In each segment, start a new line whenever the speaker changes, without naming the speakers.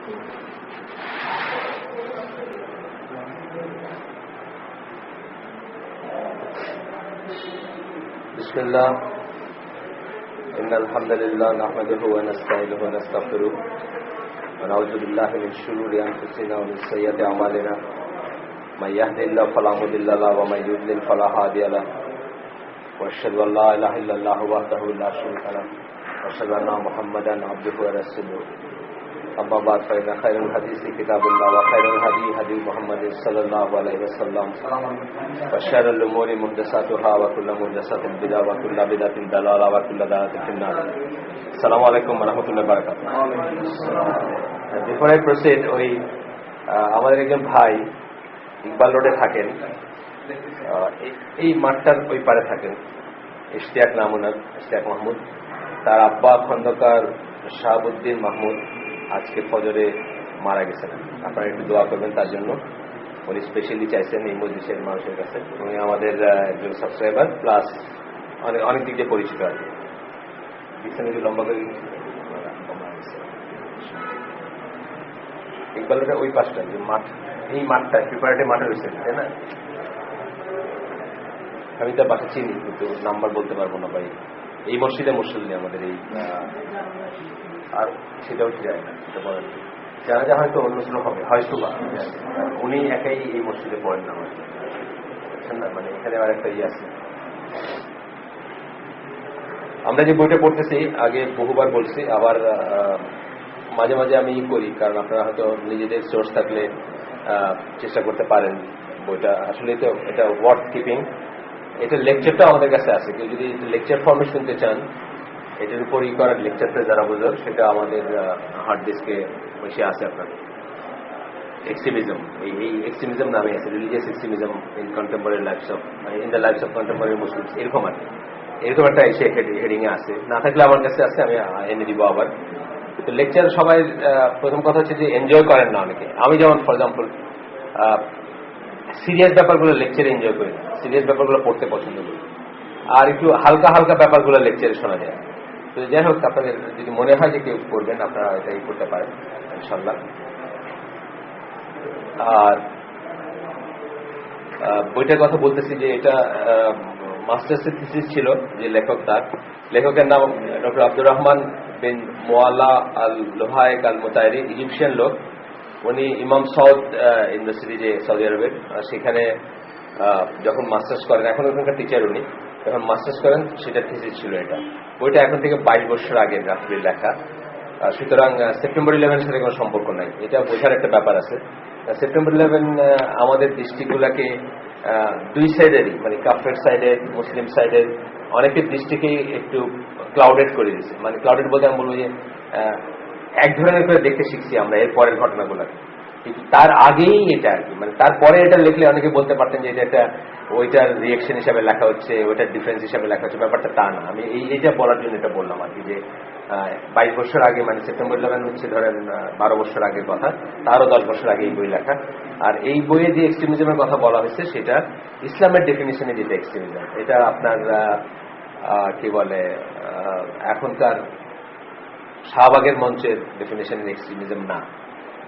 বিসমিল্লাহ ইন্নাল হামদুলিল্লাহ নাহমাদুহু ওয়া নাস্তাঈনুহু ওয়া নাস্তাগফিরুহু ওয়া নাউযু বিল্লাহি মিন শুরুরি আনফুসিনা ওয়া মিন সাইয়্যাতি আমালিনা মান ইয়াহদিহিল্লাহু ফালা মুদিল্লা লাহু ওয়া মান ইউদ্লিল ফালা হাদিয়া লাহু ওয়া আশহাদু আল লা ইলাহা ইল্লাল্লাহু ওয়াহদাহু লা শারীকা লাহু ওয়া আশহাদু আন্না মুহাম্মাদান আবদুহু ওয়া রাসূলুহু أما بعد فإن خير الحديث كتاب الله وخير الهدي هدي محمد صلى الله عليه وسلم وشر الأمور محدثاتها وكل محدثة بدعة وكل بدعة ضلالة وكل ضلالة في النار. السلام عليكم ورحمة الله وبركاته. Before I proceed, আমাদের একজন ভাই ইকবাল রোডে থাকেন, এই মাঠটার ওই পারে থাকেন, ইশতিয়াক নামুনাদ, ইশতিয়াক মাহমুদ। তার আব্বা খন্দকার শাহাবুদ্দিন মাহমুদ আজকে ফজরে মারা গেছেন। আপনারা একটু দোয়া করবেন তার জন্য। উনি স্পেশালি চাইছেন এই মজলিসের মানুষের কাছে। উনি আমাদের একজন সাবস্ক্রাইবার প্লাস অনেক দিক দিয়ে পরিচিত আছে। লম্বা করে ইকবালটা ওই পাশটা যে মাঠ, এই মাঠটা প্রিপারেটরি মাঠে রয়েছে, তাই না? আমি তার বাসা চিনি কিন্তু নাম্বার বলতে পারবো না ভাই। এই মসজিদে মুসল্লি আমাদের এই, আর সেটাও যায় না, সেটা বলেন জানা যা হয়তো অন্য কোনো হবে, হয়তো বা উনি একাই এই মসজিদে পড়েন না, বুঝছেন না? মানে এখানে আর একটা আছে। আমরা যে বইটা পড়তেছি আগে বহুবার বলছি, আবার মাঝে মাঝে আমি করি, কারণ আপনারা হয়তো নিজেদের সোর্স থাকলে চেষ্টা করতে পারেন। বইটা আসলে তো এটা ওয়ার্ড কিপিং, এটা লেকচারটা আমাদের কাছে আছে। কেউ যদি লেকচার ফর্মে শুনতে চান, এটার উপর করার লেকচারটা যারা বোঝার, সেটা আমাদের হার্ড ডিস্কে বসে আছে। আপনার এক্সট্রিমিজম, এই এক্সট্রিমিজম নামে আছে, religious extremism in contemporary lives of, in the lives of contemporary Muslims, এরকম আর এরকম একটা এসে হেডিং এ আছে। না থাকলে আমার কাছে আছে, আমি এনে দিব আবার। তো লেকচার সবাই প্রথম কথা হচ্ছে যে এনজয় করেন না অনেকে। আমি যেমন ফর এক্সাম্পল সিরিয়াস ব্যাপারগুলো লেকচারে এনজয় করি না, সিরিয়াস ব্যাপারগুলো পড়তে পছন্দ করি, আর একটু হালকা হালকা ব্যাপারগুলো লেকচারে শোনা যায়। তো যাই হোক, আপনাদের যদি মনে হয় যে কেউ করবেন, আপনারা এটাই করতে পারেন ইনশাল্লাহ। আর বইটার কথা বলতেছি যে এটা মাস্টার্সের থিসিস ছিল, যে লেখকের নাম ডক্টর আব্দুর রহমান বিন মোয়াল্লা আল লোহায়েক আল মুতায়রি, ইজিপশিয়ান লোক। উনি ইমাম সাউদ ইউনিভার্সিটি, যে সৌদি আরবের, সেখানে যখন মাস্টার্স করেন, এখন ওখানকার টিচার উনি, যখন মাস্টার্স করেন সেটা থিসিস ছিল এটা। বইটা এখন থেকে 22 বছর আগে রাত্রির লেখা, সুতরাং সেপ্টেম্বর 11-এর সাথে কোনো সম্পর্ক নাই। এটা বোঝার একটা ব্যাপার আছে। সেপ্টেম্বর 11 আমাদের দৃষ্টিগুলাকে দুই সাইডেরই, মানে কাফের সাইডের, মুসলিম সাইডের অনেকের দৃষ্টিকেই একটু ক্লাউডেড করে দিয়েছে। মানে ক্লাউডেড বলতে আমি বলবো যে এক ধরনের করে দেখতে শিখছি আমরা এর পরের ঘটনাগুলোকে, কিন্তু তার আগেই এটা আর কি, মানে তারপরে এটা লিখলে অনেকে বলতে পারতেন যে এটা একটা ওইটার রিয়েকশন হিসাবে লেখা হচ্ছে, ওইটার ডিফেন্স হিসাবে লেখা হচ্ছে। ব্যাপারটা তা না। আমি এইটা বলার জন্য এটা বললাম আর কি, যে 22 বছর আগে, মানে সেপ্টেম্বর 11 হচ্ছে ধরেন 12 বছর আগের কথা, তারও 10 বছর আগে এই বই লেখা। আর এই বইয়ে যে এক্সট্রিমিজমের কথা বলা হয়েছে সেটা ইসলামের ডেফিনিশনে যেটা এক্সট্রিমিজম, এটা আপনার কি বলে এখনকার শাহবাগের মঞ্চের ডেফিনিশনের এক্সট্রিমিজম না।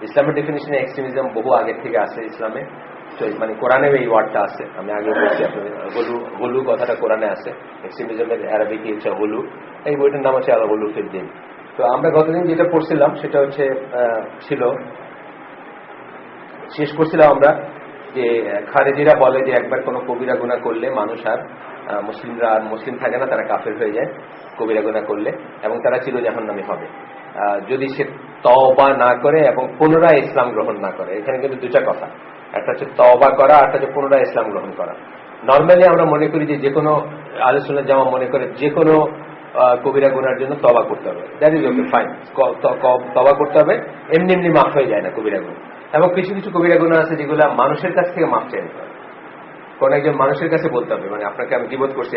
ইসলামের ডেফিনিশনে এক্সট্রিমিজম বহু আগের থেকে আছে ইসলামে, মানে কোরআনে এই ওয়ার্ডটা আছে। আমি আগে বলছি আপনাদের, গুলু কথাটা কোরআনে আছে। এক্সট্রিমিজমের আরবি কি হচ্ছে গুলু। এই বইটার নাম হচ্ছে আল গুলু ফিদ দ্বীন। তো আমরা গতদিন যেটা পড়ছিলাম সেটা হচ্ছে শেষ করছিলাম আমরা যে খারেজিরা বলে যে একবার কোনো কবিরা গুনাহ করলে মানুষ আর মুসলিমরা আর মুসলিম থাকে না, তারা কাফের হয়ে যায় কবিরা গুনাহ করলে, এবং তারা চির জাহান্নামী হবে যদি সে তওবা না করে এবং পুনরায় ইসলাম গ্রহণ না করে। এখানে কিন্তু দুটা কথা, একটা হচ্ছে তওবা করা, আর একটা হচ্ছে পুনরায় ইসলাম গ্রহণ করা। নর্মালি আমরা মনে করি যে কোনো আহলে সুন্নাত জামাত মনে করে যে কোনো কবিরা গুনার জন্য তওবা করতে হবে, দ্যাট ইজ ওকে, ফাইন, তওবা করতে হবে, এমনি এমনি মাফ হয়ে যায় না কবিরা গুনাহ। এবং কিছু কিছু কবিরা গুনাহ আছে যেগুলো মানুষের কাছ থেকে মাফ চাই নিতে হবে, কোন একজন মানুষের কাছে বলতে হবে। মানে আপনাকে আমি গীবত করছি,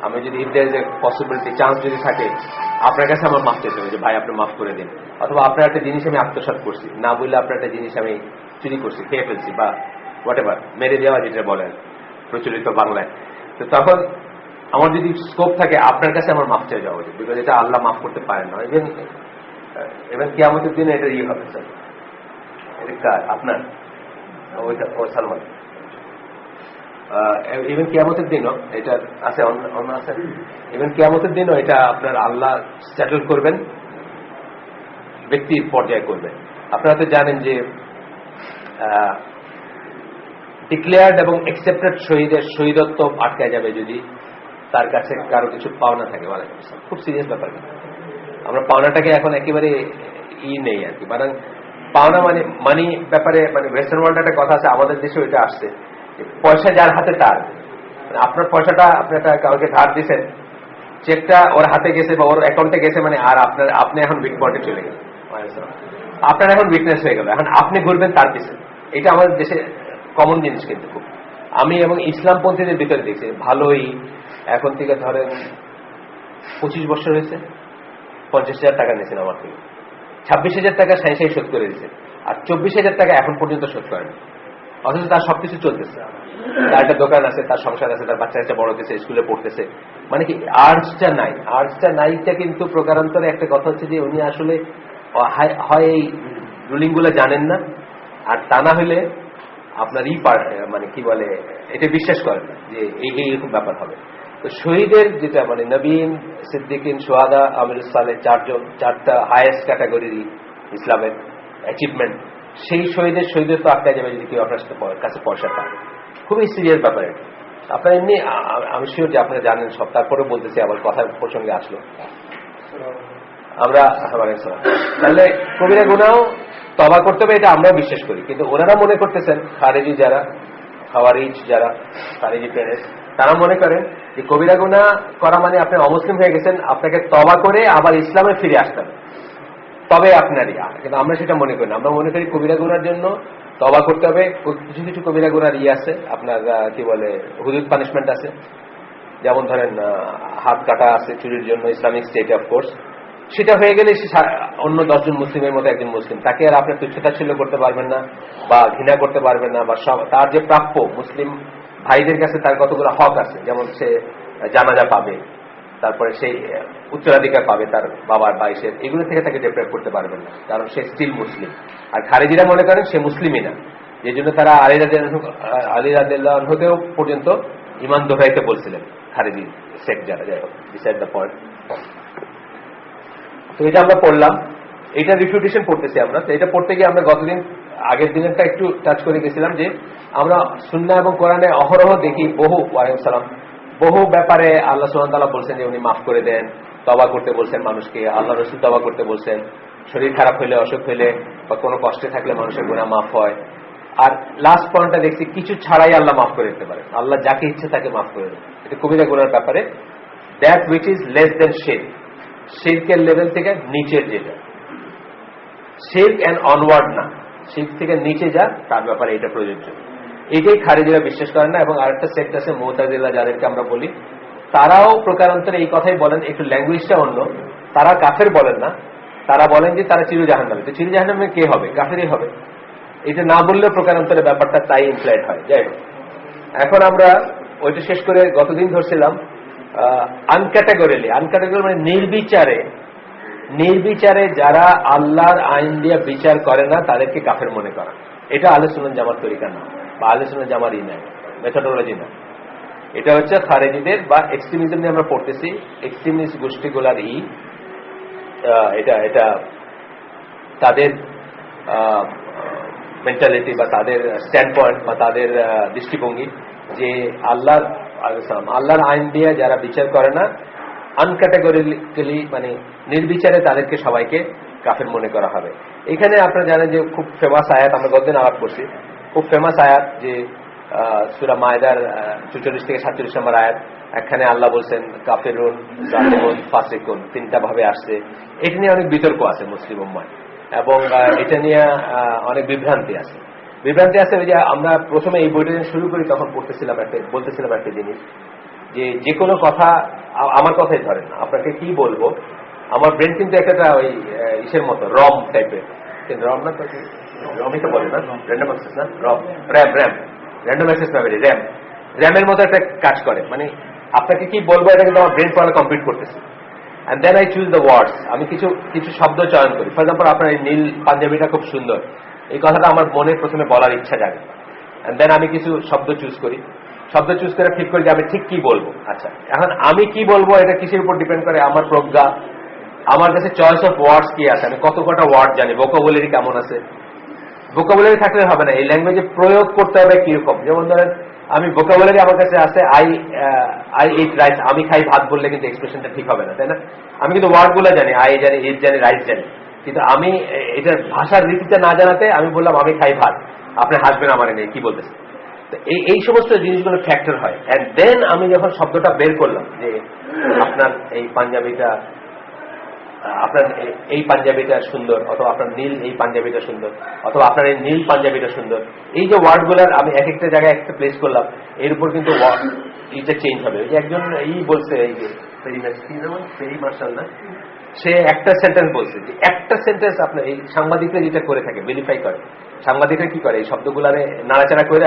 আমি যদি if there is a possibility, chance যদি থাকে, আপনার কাছে আমার মাফ চাইতে হবে যে ভাই আপনি মাফ করে দিন। অথবা আপনার একটা জিনিস আমি আত্মসাৎ করছি, না বললে আপনার একটা জিনিস আমি চুরি করছি, খেয়ে ফেলছি, বা হোয়াট এভার, মেরে দেওয়া যেটা বলেন প্রচলিত বাংলায়। তো তখন আমার যদি স্কোপ থাকে, আপনার কাছে আমার মাফ চাই যাওয়া উচিত, বিকজ এটা আল্লাহ মাফ করতে পারেন না। ইভেন এবার কিয়ামতের দিনে এটা ইয়ে হবে স্যার, এটা কার? আপনার? ওইটা ও সালমান। ইভেন কিয়ামতের দিনও এটা আছে, অন্য আছে। ইভেন কিয়ামতের দিনও এটা আপনার আল্লাহ সেটেল করবেন, ব্যক্তির পর্যায়ে করবেন। আপনারা তো জানেন যে ডিক্লেয়ার্ড এবং অ্যাকসেপ্টেড শহীদের শহীদত্ব আটকায় যাবে যদি তার কাছে কারো কিছু পাওনা থাকে। খুব সিরিয়াস ব্যাপার। আমরা পাওনাটাকে এখন একেবারে নেই আর কি, মানে পাওনা মানে মানি ব্যাপারে, মানে ওয়েস্টার্ন ওয়ার্ল্ড একটা কথা আছে, আমাদের দেশে ওইটা আসছে, পয়সা যার হাতে তার। আপনার পয়সাটা আপনি কাউকে ধার দিচ্ছেন, চেকটা ওর হাতে গেছে বা ওর অ্যাকাউন্টে গেছে, মানে আর আপনি এখন বিগ পয়েন্টে চলে গেলেন, আপনার এখন উইকনেস হয়ে গেল, এখন আপনি ঘুরবেন তার পিছনে। এটা আমাদের দেশে কমন জিনিস কিন্তু খুব। আমি এবং ইসলামপন্থীদের ভিতরে দেখছি ভালোই, এখন থেকে ধরেন 25 বছর হয়েছে, 50,000 টাকা নিয়েছেন আমার থেকে, 26,000 টাকা সাঁই শোধ করে দিয়েছে, আর 24,000 টাকা এখন পর্যন্ত শোধ করেন। অথচ তার সবকিছু চলতেছে, তার একটা দোকান আছে, তার সংসার আছে, তার বাচ্চা কাচ্চা বড় হতেছে, স্কুলে পড়তেছে, মানে কি আর্টসটা নাই। আর্টসটা নাইটা কিন্তু প্রকারান্তরে একটা কথা হচ্ছে যে উনি আসলে হয় এই রুলিং গুলো জানেন না, আর তা না হলে আপনার মানে কি বলে এটা বিশ্বাস করেন না যে এইরকম ব্যাপার হবে। তো শহীদের যেটা মানে নবীন, সিদ্দিকিন, সোহাদা, আমিরুস সালেহ, চারটা হাইয়েস্ট ক্যাটাগরির ইসলামের অ্যাচিভমেন্ট, সেই শহীদের তো আটকা যাবে যদি কেউ আপনার কাছে পয়সা পায়। খুবই সিরিয়াস ব্যাপার এটা। আপনার এমনি আমি শিওর যে আপনারা জানেন সব, তারপরে বলতেছি আবার কথার প্রসঙ্গে আসলো। আমরা তাহলে কবিরা গুনাহ তওবা করতে হবে, এটা আমরাও বিশ্বাস করি, কিন্তু ওনারা মনে করতেছেন, খারেজি যারা, খাওয়ারিজ যারা, খারেজি প্রেরেস, তারা মনে করেন যে কবিরা গুনাহ করা মানে আপনি অমুসলিম হয়ে গেছেন, আপনাকে তওবা করে আবার ইসলামে ফিরে আসতে হবে, তবে আপনারই। কিন্তু আমরা সেটা মনে করি না। আমরা মনে করি কবিরা গুনার জন্য তওবা করতে হবে। কিছু কিছু কবিরা গুনার আছে, আপনার কি বলে হুদুদ পানিশমেন্ট আছে, যেমন ধরেন হাত কাটা আছে চুরির জন্য, ইসলামিক স্টেটে অফকোর্স। সেটা হয়ে গেলে অন্য 10 জন মুসলিমের মতো একজন মুসলিম, তাকে আর আপনি তুচ্ছতাচ্ছিল্য করতে পারবেন না বা ঘৃণা করতে পারবেন না, বা তার যে প্রাপ্য মুসলিম ভাইদের কাছে তার কতগুলো হক আছে, যেমন সে জানাজা পাবে, তারপরে সেই উত্তরাধিকার পাবে তার বাবার বাইশের, এগুলো থেকে তাকে ডেপ্রাইভ করতে পারবেন না, কারণ সে স্টিল মুসলিম। আর খারেজিরা মনে করেন সে মুসলিমই না, যে জন্য তারা আলী রাদিয়াল্লাহু আনহুকেও পর্যন্ত ঈমান দোহরাইতে বলছিলেন, খারেজি সেক্ট যারা। যাই হোক, ডিসাইড দ্য পয়েন্ট। তো এটা আমরা পড়লাম, এটা রিফিউটেশন পড়তেছি আমরা। তো এটা পড়তে গিয়ে আমরা গতদিন আগের দিনেরটা একটু টাচ করে গেছিলাম যে আমরা সুন্নাহ এবং কোরআনে অহরহ দেখি বহু ব্যাপারে আল্লাহ সুবহানাহু ওয়া তাআলা বলছেন যে উনি মাফ করে দেন, তওবা করতে বলছেন মানুষকে, আল্লাহ রাসূল তওবা করতে বলছেন, শরীর খারাপ হলে, অসুখ হলে বা কোনো কষ্টে থাকলে মানুষের গুনাহ মাফ হয়। আর লাস্ট পয়েন্টটা দেখছি কিছু ছাড়াই আল্লাহ মাফ করে দিতে পারেন, আল্লাহ যাকে ইচ্ছে তাকে মাফ করে দেন। এটা কবিরা গুনার ব্যাপারে, that which is less than শিরক, শিরকের লেভেল থেকে নিচের যেটা, শিরক এন্ড অনওয়ার্ড না, শিরক থেকে নিচে যা, তার ব্যাপারে এটা প্রযোজ্য। এটাই খারিজিরা বিশ্বাস করেন না। এবং আরেকটা সেক্ট আছে মুতাজিলা, যাদেরকে আমরা বলি, তারাও প্রকারান্তরে এই কথাই বলেন, একটু ল্যাঙ্গুয়েজটা অন্য। তারা কাফের বলেন না, তারা বলেন যে তারা চিরজাহান্নামী। তো চিরজাহান্নামী কে হবে? কাফেরই হবে। এটা না বললেও প্রকারান্তরে ব্যাপারটা তাই ইমপ্লাইড হয়। যাই হোক, এখন আমরা ওইটা শেষ করে গতদিন ধরছিলাম আনক্যাটাগরিলি মানে নির্বিচারে যারা আল্লাহর আইন দিয়ে বিচার করে না তাদেরকে কাফের মনে করা। এটা আহলে সুন্নাত জামাত তরিকা না, বা আহলে সুন্নাত জামাতই না, মেথোডোলজি না। এটা হচ্ছে খারেজিদের বা এক্সট্রিমিজম নিয়ে আমরা পড়তেছি, এক্সট্রিমিস্ট গোষ্ঠীগুলার এটা তাদের মেন্টালিটি বা তাদের স্ট্যান্ড পয়েন্ট বা তাদের দৃষ্টিভঙ্গি যে আল্লাহর আইন দিয়ে যারা বিচার করে না, আনক্যাটাগরিক্যালি মানে নির্বিচারে তাদেরকে সবাইকে কাফের মনে করা হবে। এখানে আপনারা জানেন যে খুব ফেমাস আয়াত, আমরা গতদিন আলাপ করছি, খুব ফেমাস আয়াত যে সূরা মায়দার 44 থেকে 47 নম্বর আয়াত। এখানে আল্লাহ বলছেন কাফিরুন, জালিমুন, ফাসিকুন, তিনটা ভাবে আসছে। এটা নিয়ে অনেক বিতর্ক আছে মুসলিম উম্মায়, এবং এটা নিয়ে অনেক বিভ্রান্তি আছে। ওই যে আমরা প্রথমে এই বইটা শুরু করি তখন বলতেছিলাম একটা জিনিস, যে কোনো কথা, আমার কথাই ধরেন, আপনাকে কি বলবো, আমার ব্রেন কিন্তু একটা ওই ইসের মতো রম টাইপের, রম না তো, রমই তো বলে না, র্যান্ডম অ্যাক্সেস না, র্যান্ডম অ্যাক্সেস মেমরি, র্যামের মতো একটা কাজ করে। মানে আপনাকে কি বলবো এটা কিন্তু আমার ব্রেন পড়া কমপ্লিট করতেছে। and then I choose the words. আমি কিছু কিছু শব্দ চয়ন করি। ফর এক্সাম্পল আপনার এই নীল পাঞ্জাবিটা খুব সুন্দর, এই কথাটা আমার মনে প্রথমে বলার ইচ্ছা জাগে, and then আমি কিছু শব্দ চুজ করি। শব্দ চুজ করে ঠিক করি যে আমি ঠিক কি বলবো। আচ্ছা, এখন আমি কি বলবো এটা কিসের উপর ডিপেন্ড করে? আমার প্রজ্ঞা, আমার কাছে চয়েস অফ ওয়ার্ডস কি আছে, আমি কত কটা ওয়ার্ড জানি, ভোকাবুলারি কেমন আছে। ভোকাবুলারি থাকলে হবে না, এই ল্যাঙ্গুয়েজে প্রয়োগ করতে হবে কিরকম। যেমন ধরেন আমি ভোকাবুলারি আমার কাছে আছে আই ইট রাইস, আমি খাই ভাত বললে কিন্তু এক্সপ্রেশনটা ঠিক হবে না, তাই না? আমি কিন্তু ওয়ার্ড গুলো জানি, আই জানি, ইট জানি, রাইস জানি, কিন্তু আমি এটার ভাষার রীতিটা না জানাতে আমি বললাম আমি খাই ভাত, আপনি হাসবেন আমার নেই কি বলতেছে। তো এই সমস্ত জিনিসগুলো ফ্যাক্টর হয়। এন্ড দেন আমি যখন শব্দটা বের করলাম যে আপনার এই পাঞ্জাবিটা, আপনার এই পাঞ্জাবিটা সুন্দর, অথবা আপনার নীল এই পাঞ্জাবিটা সুন্দর, অথবা আপনার এই নীল পাঞ্জাবিটা সুন্দর, এই যে ওয়ার্ডগুলোর আমি এক একটা জায়গায় একটা প্লেস করলাম, এর উপর কিন্তু এইটা চেঞ্জ হবে। যে একজন বলছে, এই যে ফেরি মার্শাল না, সে একটা সেন্টেন্স বলছে, যে একটা সেন্টেন্স আপনার এই সাংবাদিকরা যেটা করে থাকে, ভেরিফাই করে, সাংবাদিকরা কি করে এই শব্দগুলারে নাড়াচাড়া করে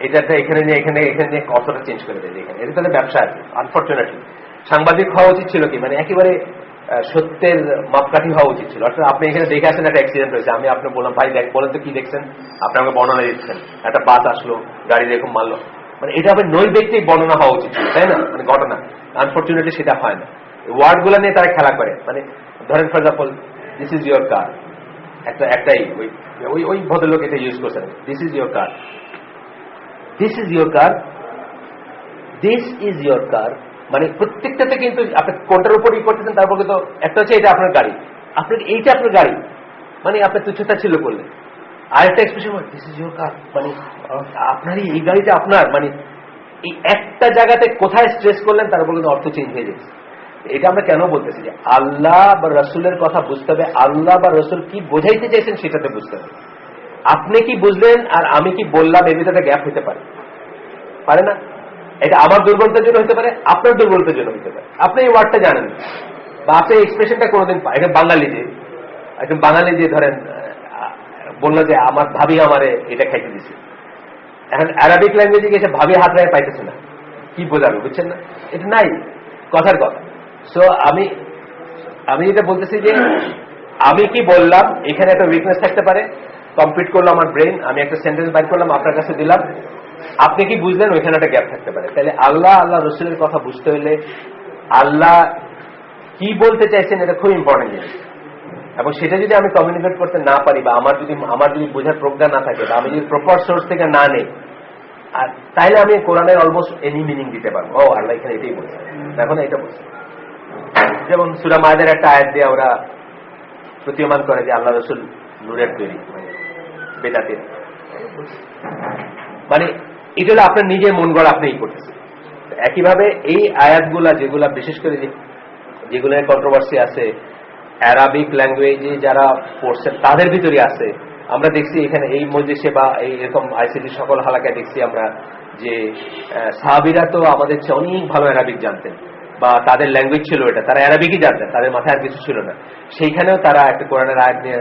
এটা এখানে নিয়ে এখানে নিয়ে অর্থটা চেঞ্জ করে দেয়। এখানে এটা তাহলে ব্যবসা আছে। আনফর্চুনেটলি সাংবাদিক হওয়া উচিত ছিল কি, মানে একেবারে সত্যের মাপকাঠি হওয়া উচিত ছিল। অর্থাৎ আপনি এখানে দেখে আসেন একটা অ্যাক্সিডেন্ট হয়েছে, আমি আপনার বললাম ভাই দেখ, বলেন তো কি দেখছেন, আপনি আমাকে বর্ণনা দিচ্ছেন, একটা বাস আসলো, গাড়ি এরকম মারলো, মানে এটা হবে নৈর্ব্যক্তিক বর্ণনা হওয়া উচিত ছিল, তাই না? মানে ঘটনা। আনফর্চুনেটলি সেটা হয় না। ওয়ার্ড গুলা নিয়ে তারা খেলা করে। মানে ধরেন for example, this is your কার, একটাই ওই ভদ্রলোক এটা ইউজ করছেন, this is your car, this is your car, this is your কার, মানে প্রত্যেকটাতে কিন্তু আপনি কোনটার উপর ই করতেছেন, তারপর কিন্তু একটা হচ্ছে এটা আপনার গাড়ি, আপনার এইটা আপনার গাড়ি, মানে আপনার তুচ্ছতা ছিল করলে। আরেকটা এক্সপ্রেশন, দিস ইজ ইউর কার, মানে আপনারই এই গাড়িটা আপনার, মানে এই একটা জায়গাতে কোথায় স্ট্রেস করলেন তারপর কিন্তু অর্থ চেঞ্জ হয়ে যাচ্ছে। এটা আমরা কেন বলতেছি যে আল্লাহ বা রসুলের কথা বুঝতে হবে, আল্লাহ বা রসুল কি বোঝাইতে চাইছেন সেটাতে বুঝতে হবে। আপনি কি বুঝলেন আর আমি কি বললাম এর ভিতরে গ্যাপ হতে পারে না? এটা আমার দুর্বলতার জন্য হতে পারে, আপনার দুর্বলতার জন্য হতে পারে। আপনি এই ওয়ার্ডটা জানেন বা আপনি এক্সপ্রেশনটা কোনোদিন একজন বাঙালি যে ধরেন বললো যে আমার ভাবি আমারে এটা খাইতে দিছে, এখন অ্যারাবিক ল্যাঙ্গুয়েজে গিয়ে ভাবি হাত রায় পাইতেছে না, কি বোঝাবে, বুঝছেন না? এটা নাই, কথার কথা। সো আমি যেটা বলতেছি যে আমি কি বললাম এখানে একটা উইকনেস থাকতে পারে, কমপ্লিট করলো আমার ব্রেন, আমি একটা সেন্টেন্স বাইর করলাম, আপনার কাছে দিলাম, আপনি কি বুঝলেন ওইখানে একটা গ্যাপ থাকতে পারে। তাহলে আল্লাহ রসুলের কথা বুঝতে হলে আল্লাহ কি বলতে চাইছেন এটা খুব ইম্পর্টেন্ট জিনিস, এবং সেটা যদি আমি কমিউনিকেট করতে না পারি বা আমার যদি বোঝার প্রজ্ঞা না থাকে বা আমি যদি প্রপার সোর্স থেকে না নেই, আর তাইলে আমি কোরআনের অলমোস্ট এনি মিনিং দিতে পারবো, ও আল্লাহ এখানে এটাই বলছে, এখন এটা বলছে। যেমন সূরা মায়েদের একটা আয়াত দিয়ে ওরা প্রতীয়মান করে যে আল্লাহ রসুল নূরের তৈরি, বেদাতে, মানে এটা হলো আপনার নিজের মন গড়া, আপনি করতেছেন। একইভাবে এই আয়াতগুলা যেগুলা বিশেষ করে যেগুলো কন্ট্রোভার্সি আছে, অ্যারাবিক ল্যাঙ্গুয়েজে যারা পড়ছেন তাদের ভিতরে আছে। আমরা দেখছি এখানে এই মজলিসে বা এরকম আইসিটি সকল হালাকায় দেখছি আমরা যে সাহাবীরা তো আমাদের চেয়ে অনেক ভালো অ্যারাবিক জানতেন, বা তাদের ল্যাঙ্গুয়েজ ছিল এটা, তারা অ্যারাবিকই জানতেন, তাদের মাথায় আর কিছু ছিল না। সেইখানেও তারা একটা কোরআনের আয়াত নিয়ে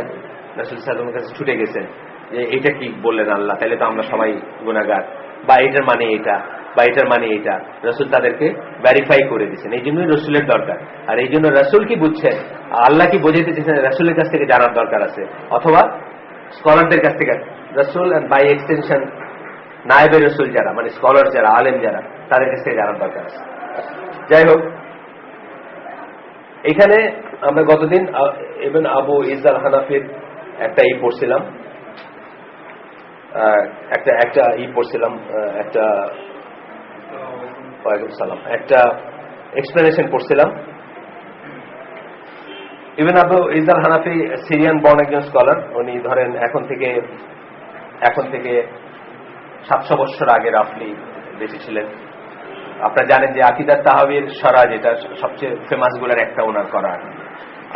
রাসূল সাল্লাল্লাহু আলাইহি ওয়াসাল্লামের কাছে ছুটে গেছেন যে এটা কি বললেন আল্লাহ, তাহলে তো আমরা সবাই গুনাহগার, বা এটার মানে এটা, বা এটার মানে এটা। রাসূল তাদেরকে ভেরিফাই করে দিয়েছেন। এই জন্যই রসুলের দরকার। আর এই জন্য রাসূল কি বুঝছেন, আল্লাহ কি বোঝাইতে চেয়েছেন, রাসূলের কাছ থেকে জানার দরকার আছে, অথবা স্কলারদের কাছ থেকে, রাসূল এন্ড বাই এক্সটেনশন নায়েবে রাসূল যারা, মানে স্কলার যারা, আলেম যারা, তাদের কাছ থেকে জানার দরকার আছে। যাই হোক, এখানে আমরা গতদিন ইবনে আবু ইসা আল হানাফির একটা পড়ছিলাম, একটা এক্সপ্লেনেশন পড়ছিলাম। ইবনে আবু ইসা আল হানাফি সিরিয়ান বর্ন একজন স্কলার। উনি ধরেন এখন থেকে 700 বছর আগে রাফলি বেঁচে ছিলেন। আপনারা জানেন যে আকিদাত তাহাবির সরা, যেটা সবচেয়ে ফেমাস গুলার একটা ওনার করা,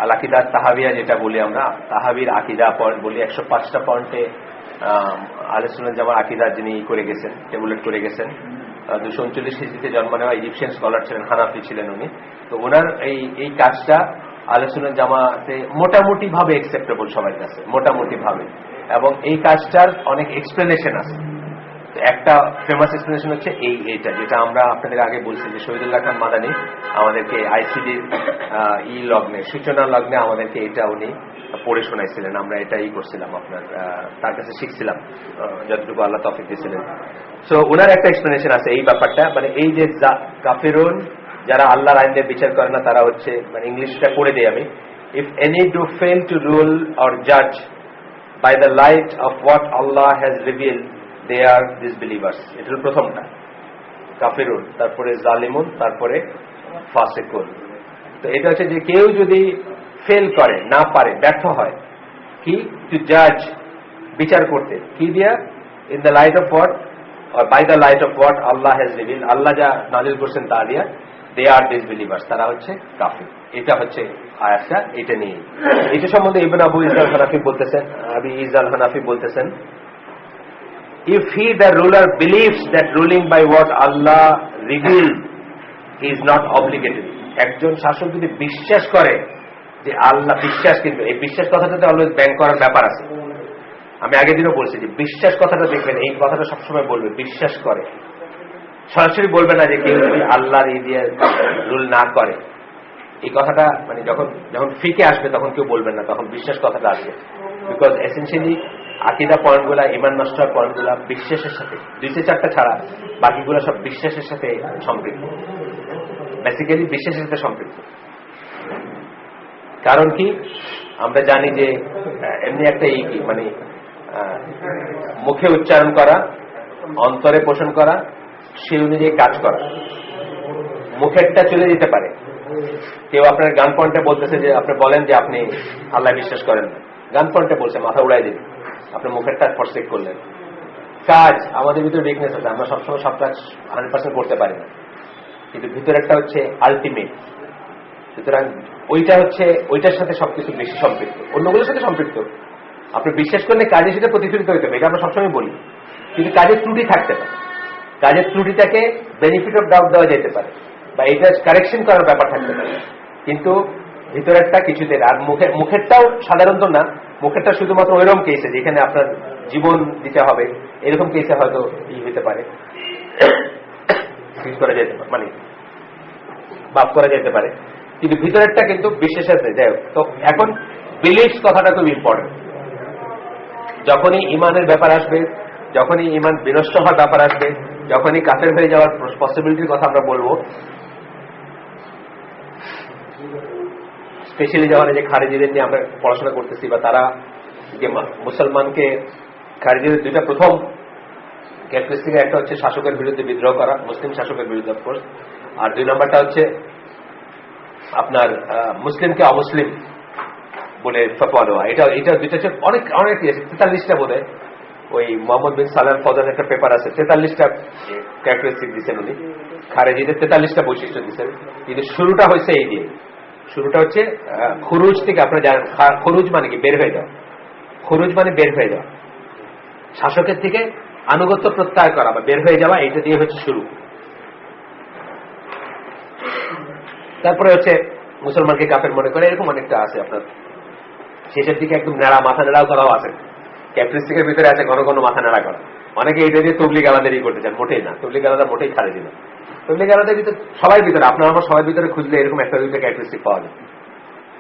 আল আকিদাত তাহাবিয়া যেটা বলি আমরা, তাহাবির আকিদা বলি, 105টা পয়েন্টে আহলে সুন্নাত জামাত আকিদা যিনি করে গেছেন, টেবুলেট করে গেছেন। 239 হিজরিতে জন্ম নেওয়া ইজিপশিয়ান স্কলার ছিলেন, হানাফি ছিলেন উনি। তো ওনার এই কাজটা আহলে সুন্নাত জামাতে মোটামুটি ভাবে অ্যাকসেপ্টেবল সবার কাছে, মোটামুটি ভাবে, এবং এই কাজটার অনেক এক্সপ্লেনেশন আছে। একটা ফেমাস এক্সপ্লেনেশন হচ্ছে এইটা, যেটা আমরা আপনাদের আগে বলছি যে শহীদুল্লাহ খান মাদানী আমাদেরকে আইসিডির লগ্নে, সূচনা লগ্নে আমাদেরকে এটা উনি পড়ে শোনাইছিলেন। আমরা এটাই করছিলাম, আপনার তার কাছে শিখছিলাম যতটুকু আল্লাহ তৌফিক দিয়েছিলেন। সো ওনার একটা এক্সপ্লেনেশন আছে এই ব্যাপারটা, মানে এই যে কাফিরুন যারা আল্লাহর আইন দিয়ে বিচার করে না, তারা হচ্ছে, মানে ইংলিশটা পড়ে দিই আমি, if any do fail to rule or জাজ by the light of what Allah has revealed, they are disbelievers. এটা হল প্রথমটা, কাফিরুন, তারপরে জালিমুন, তারপরে ফাসিকুন। তো এটা হচ্ছে যে কেউ যদি ফেল করে, না পারে, ব্যর্থ হয় কি টু জাজ, বিচার করতে, কি দিয়া, in the light off what or by the light of what Allah has revealed, আল্লাহ যা নাযিল করছেন তা দিয়া, they are disbelievers, তারা হচ্ছে কাফির। এটা হচ্ছে আয়াতটা, এটা নিয়ে। এটা সম্বন্ধে ইবনে আবু ইসহাক হানাফি বলতেছেন, আবি ইসহাক হানাফি বলতেছেন, if he the ruler believes that ruling by what Allah revealed is not obligated, একজন শাসক যদি বিশ্বাস করে যে আল্লাহ, বিশ্বাস, কিন্তু এই বিশ্বাস কথাটাতে অলওয়েজ ব্যাংক করার ব্যাপার আছে। আমি আগের দিনও বলছি যে বিশ্বাস কথাটা দেখবেন, এই কথাটা সবসময় বলবে, বিশ্বাস করে, সরাসরি বলবে না যে কেউ যদি আল্লাহর এই দিয়ে রুল না করে। এই কথাটা মানে যখন ফিকে আসবে তখন কেউ বলবেন না, তখন বিশ্বাস কথাটা আসবে। বিকজ এসেন্সিয়ালি আকীদা পয়েন্টগুলা, ঈমান নষ্ট পয়েন্টগুলা বিশ্বাসের সাথে, 2-4টা ছাড়া বাকিগুলো সব বিশ্বাসের সাথে সম্পৃক্ত, বেসিক্যালি বিশ্বাসের সাথে সম্পৃক্ত। কারণ কি, আমরা জানি যে এমনি একটা কি মানে মুখে উচ্চারণ করা, অন্তরে পোষণ করা, সেই অনুযায়ী কাজ করা। মুখেরটা চলে যেতে পারে, কেউ আপনার গান পয়েন্টে বলতেছে যে আপনি বলেন যে আপনি আল্লাহ বিশ্বাস করেন না, গান পয়েন্টে বলছে, মাথা উড়াই দিন, আপনি মুখেরটা ফরসেক করলেন। কাজ, আমাদের ভিতরে উইকনেস আছে, আমরা সবসময় সব কাজ 100% করতে পারি না, কিন্তু ভিতরেরটা হচ্ছে আলটিমেট। সুতরাং ওইটা হচ্ছে, ওইটার সাথে সবকিছু বেশি সম্পৃক্ত, অন্যগুলোর সাথে সম্পৃক্ত। আপনি বিশ্বাস করলে কাজে সেটা প্রতিফলিত হইতে হবে, এটা আমরা সবসময় বলি। কিন্তু কাজের ত্রুটি থাকতে পারে, কাজের ত্রুটিটাকে বেনিফিট অফ ডাউট দেওয়া যেতে পারে, বা এটা কারেকশন করার ব্যাপার থাকতে পারে, কিন্তু ভিতরেরটা কিছুতে। আর মুখেরটাও সাধারণত না, মুখেরটা শুধুমাত্র ওইরকম কেসে যেখানে আপনার জীবন দিতে হবে, এরকম কেসে হয়তো হইতে পারে, করা যেতে পারে, মানে মাফ করা যেতে পারে, কিন্তু ভিতরেরটা কিন্তু বিশ্বাসের যাই হোক। তো এখন বিলিফস কথাটা খুব ইম্পর্টেন্ট। যখনই ইমানের ব্যাপার আসবে, যখনই ইমান বিনষ্ট হওয়ার ব্যাপার আসবে, যখনই কাফের হয়ে যাওয়ার পসিবিলিটির কথা আমরা বলবো, স্পেশালি যখন এই যে খারিজিদের নিয়ে আমরা পড়াশোনা করতেছি, বা তারা যে মুসলমানকে, খারিজিদের দুইটা প্রথম ক্যারেক্টারিস্টিক, একটা হচ্ছে শাসকের বিরুদ্ধে বিদ্রোহ করা, মুসলিম শাসকের বিরুদ্ধে অফকোর্স, আর 2 নম্বরটা হচ্ছে আপনার মুসলিমকে অমুসলিম বলে ফতোয়া দেওয়া। এটা দুইটা হচ্ছে অনেক 43টা বোধ হয়, ওই মোহাম্মদ বিন সালাম ফজান একটা পেপার আছে, 43টা ক্যারেক্টারিস্টিক দিচ্ছেন উনি, খারেজিদের 43টা বৈশিষ্ট্য দিচ্ছেন। কিন্তু শুরুটা হয়েছে এই দিয়ে, শুরুটা হচ্ছে খুরুজ থেকে। আপনারা জানেন খুরুজ মানে কি, বের হয়ে যাওয়া। খুরুজ মানে বের হয়ে যাওয়া, শাসকের থেকে আনুগত্য প্রত্যাহার করা বা বের হয়ে যাওয়া, এটা দিয়ে হচ্ছে শুরু। তারপরে হচ্ছে মুসলমানকে কাফের মনে করে, এরকম অনেকটা আছে। আপনার শেষের দিকে একদম নেড়া, মাথা নেড়াও করাও আছে, ক্যারেক্টারিস্টিকের ভিতরে আছে ঘন ঘন মাথা নেড়া করা। অনেকে এটা দিয়ে তবলিগ আলাদাই করতে চান, মোটেই না, তবলিগ আলাদা মোটেই খারেজি না। তবলিগ আলাদার ভিতরে সবাই ভিতরে, আপনার আমার সবার ভিতরে খুঁজলে এরকম একটা দুইটা ক্যারেক্টারিস্টিক পাওয়া যাবে,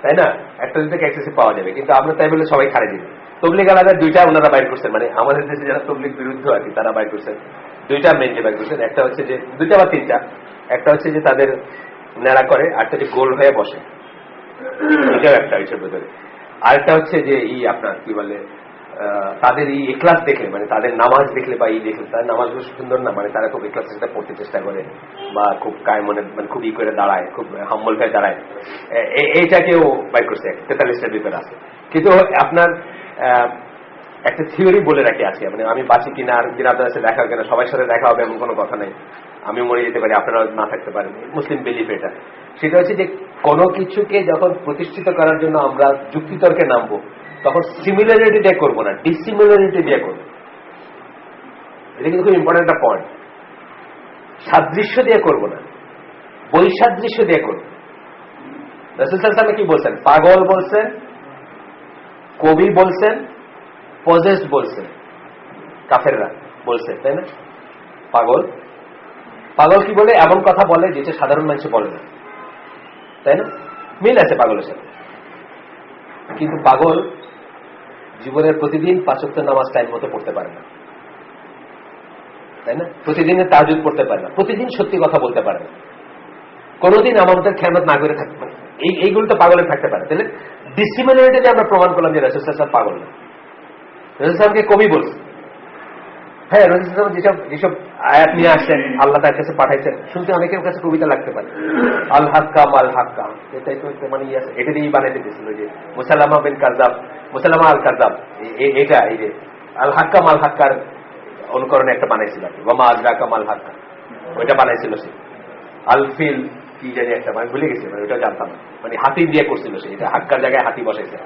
তাই না? একটা দুইটা ক্যারেক্টারিস্টিক পাওয়া যাবে, কিন্তু আমরা তাই বলে সবাই খারেজি না। তবলিগ আলাদা 2টা ওনারা বাইর করছেন, মানে আমাদের দেশে যারা তবলিগ বিরুদ্ধ আর কি, তারা বাইর করছেন 2টা মেনলি বাইর করছেন। একটা হচ্ছে যে 2টা বা 3টা, একটা হচ্ছে যে তাদের নেড়া করে, আরেকটা যে গোল হয়ে বসে, এটাও একটা হিসেবে ভেতরে। আরেকটা হচ্ছে যে আপনার কি বলে, তাদের এই এখলাস দেখলে, মানে তাদের নামাজ দেখলে বা দেখলে, তাদের নামাজগুলো সুন্দর না, মানে তারা খুব এখলাস চেষ্টা পড়তে চেষ্টা করে, বা খুব মনে মানে খুব করে দাঁড়ায়, খুব হাম্বল হয়ে দাঁড়ায়, এইটাকেও বাইর করছে 43টার ভিতরে আছে। কিন্তু আপনার একটা থিওরি বলে রাখি আজকে, মানে আমি বাঁচি কিনা, আর দিন আপনার সাথে দেখা কিনা, সবার সাথে দেখা হবে এমন কোনো কথা নেই, আমি মরে যেতে পারি, আপনারা না থাকতে পারেন, মুসলিম বিলিফ এটা। সেটা হচ্ছে যে কোনো কিছুকে যখন প্রতিষ্ঠিত করার জন্য আমরা যুক্তিতর্কে নামবো, তখন সিমিলারিটি দিয়ে করবো না, ডিসিমিলারিটি দিয়ে করবো। এটা কিন্তু খুব ইম্পর্টেন্ট একটা পয়েন্ট। সাদৃশ্য দিয়ে করবো না, বৈসাদৃশ্য দিয়ে করবো। রাসূল সাল্লাল্লাহু আলাইহি ওয়াসাল্লাম কি বলছেন? পাগল বলছেন, কবি বলছেন, পজেসড বলছেন, কাফেররা বলছে, তাই না? পাগল। পাগল কি বলে? এমন কথা বলে যেটা সাধারণ মানুষ বলে না, তাই না? মিল আছে পাগলের সাথে। কিন্তু পাগল জীবনের প্রতিদিন 5 ওয়াক্ত নামাজ টাইম মতো পড়তে পারে না, তাই না? প্রতিদিনের তাহাজ্জুদ পড়তে পারে না, প্রতিদিন সত্যি কথা বলতে পারে না, কোনোদিন আমাদের খেয়ানত না করে থাকতে পারে। এইগুলো তো পাগলের থাকতে পারে। তাহলে ডিসিমিলারিটিতে আমরা প্রমাণ করলাম যে রাসূল সাল্লাল্লাহু আলাইহি ওয়াসাল্লাম পাগল না। রাসূল সাল্লামকে কবি বলছে। হ্যাঁ, রাসূল সাল্লাল্লাহু আলাইহি ওয়াসাল্লাম যেসব আয়াত নিয়ে আসছেন, আল্লাহ তার কাছে পাঠাইছেন, শুনতে অনেকের কাছে কবিতা লাগতে পারে। আল হাক্কা মাল হাক্কা, এটাই তো মানে এটা দিয়েই বানাইতে দিয়েছিল যে মুসাল্লামা বিন কাযাব, মুসাল্লামা আল কাযাব, এটা এই যে আল হাক্কা মাল হাক্কার অনুকরণে একটা বানাইছিল, ওয়ামা আদরাকা মাল হাক্কা, ওইটা বানাইছিল সে। আলফিল কি জানি একটা, মানে ভুলে গেছি, মানে ওইটা জানতাম না, মানে হাতি দিয়ে করছিল সে, এটা হাক্কার জায়গায় হাতি বসাইছে।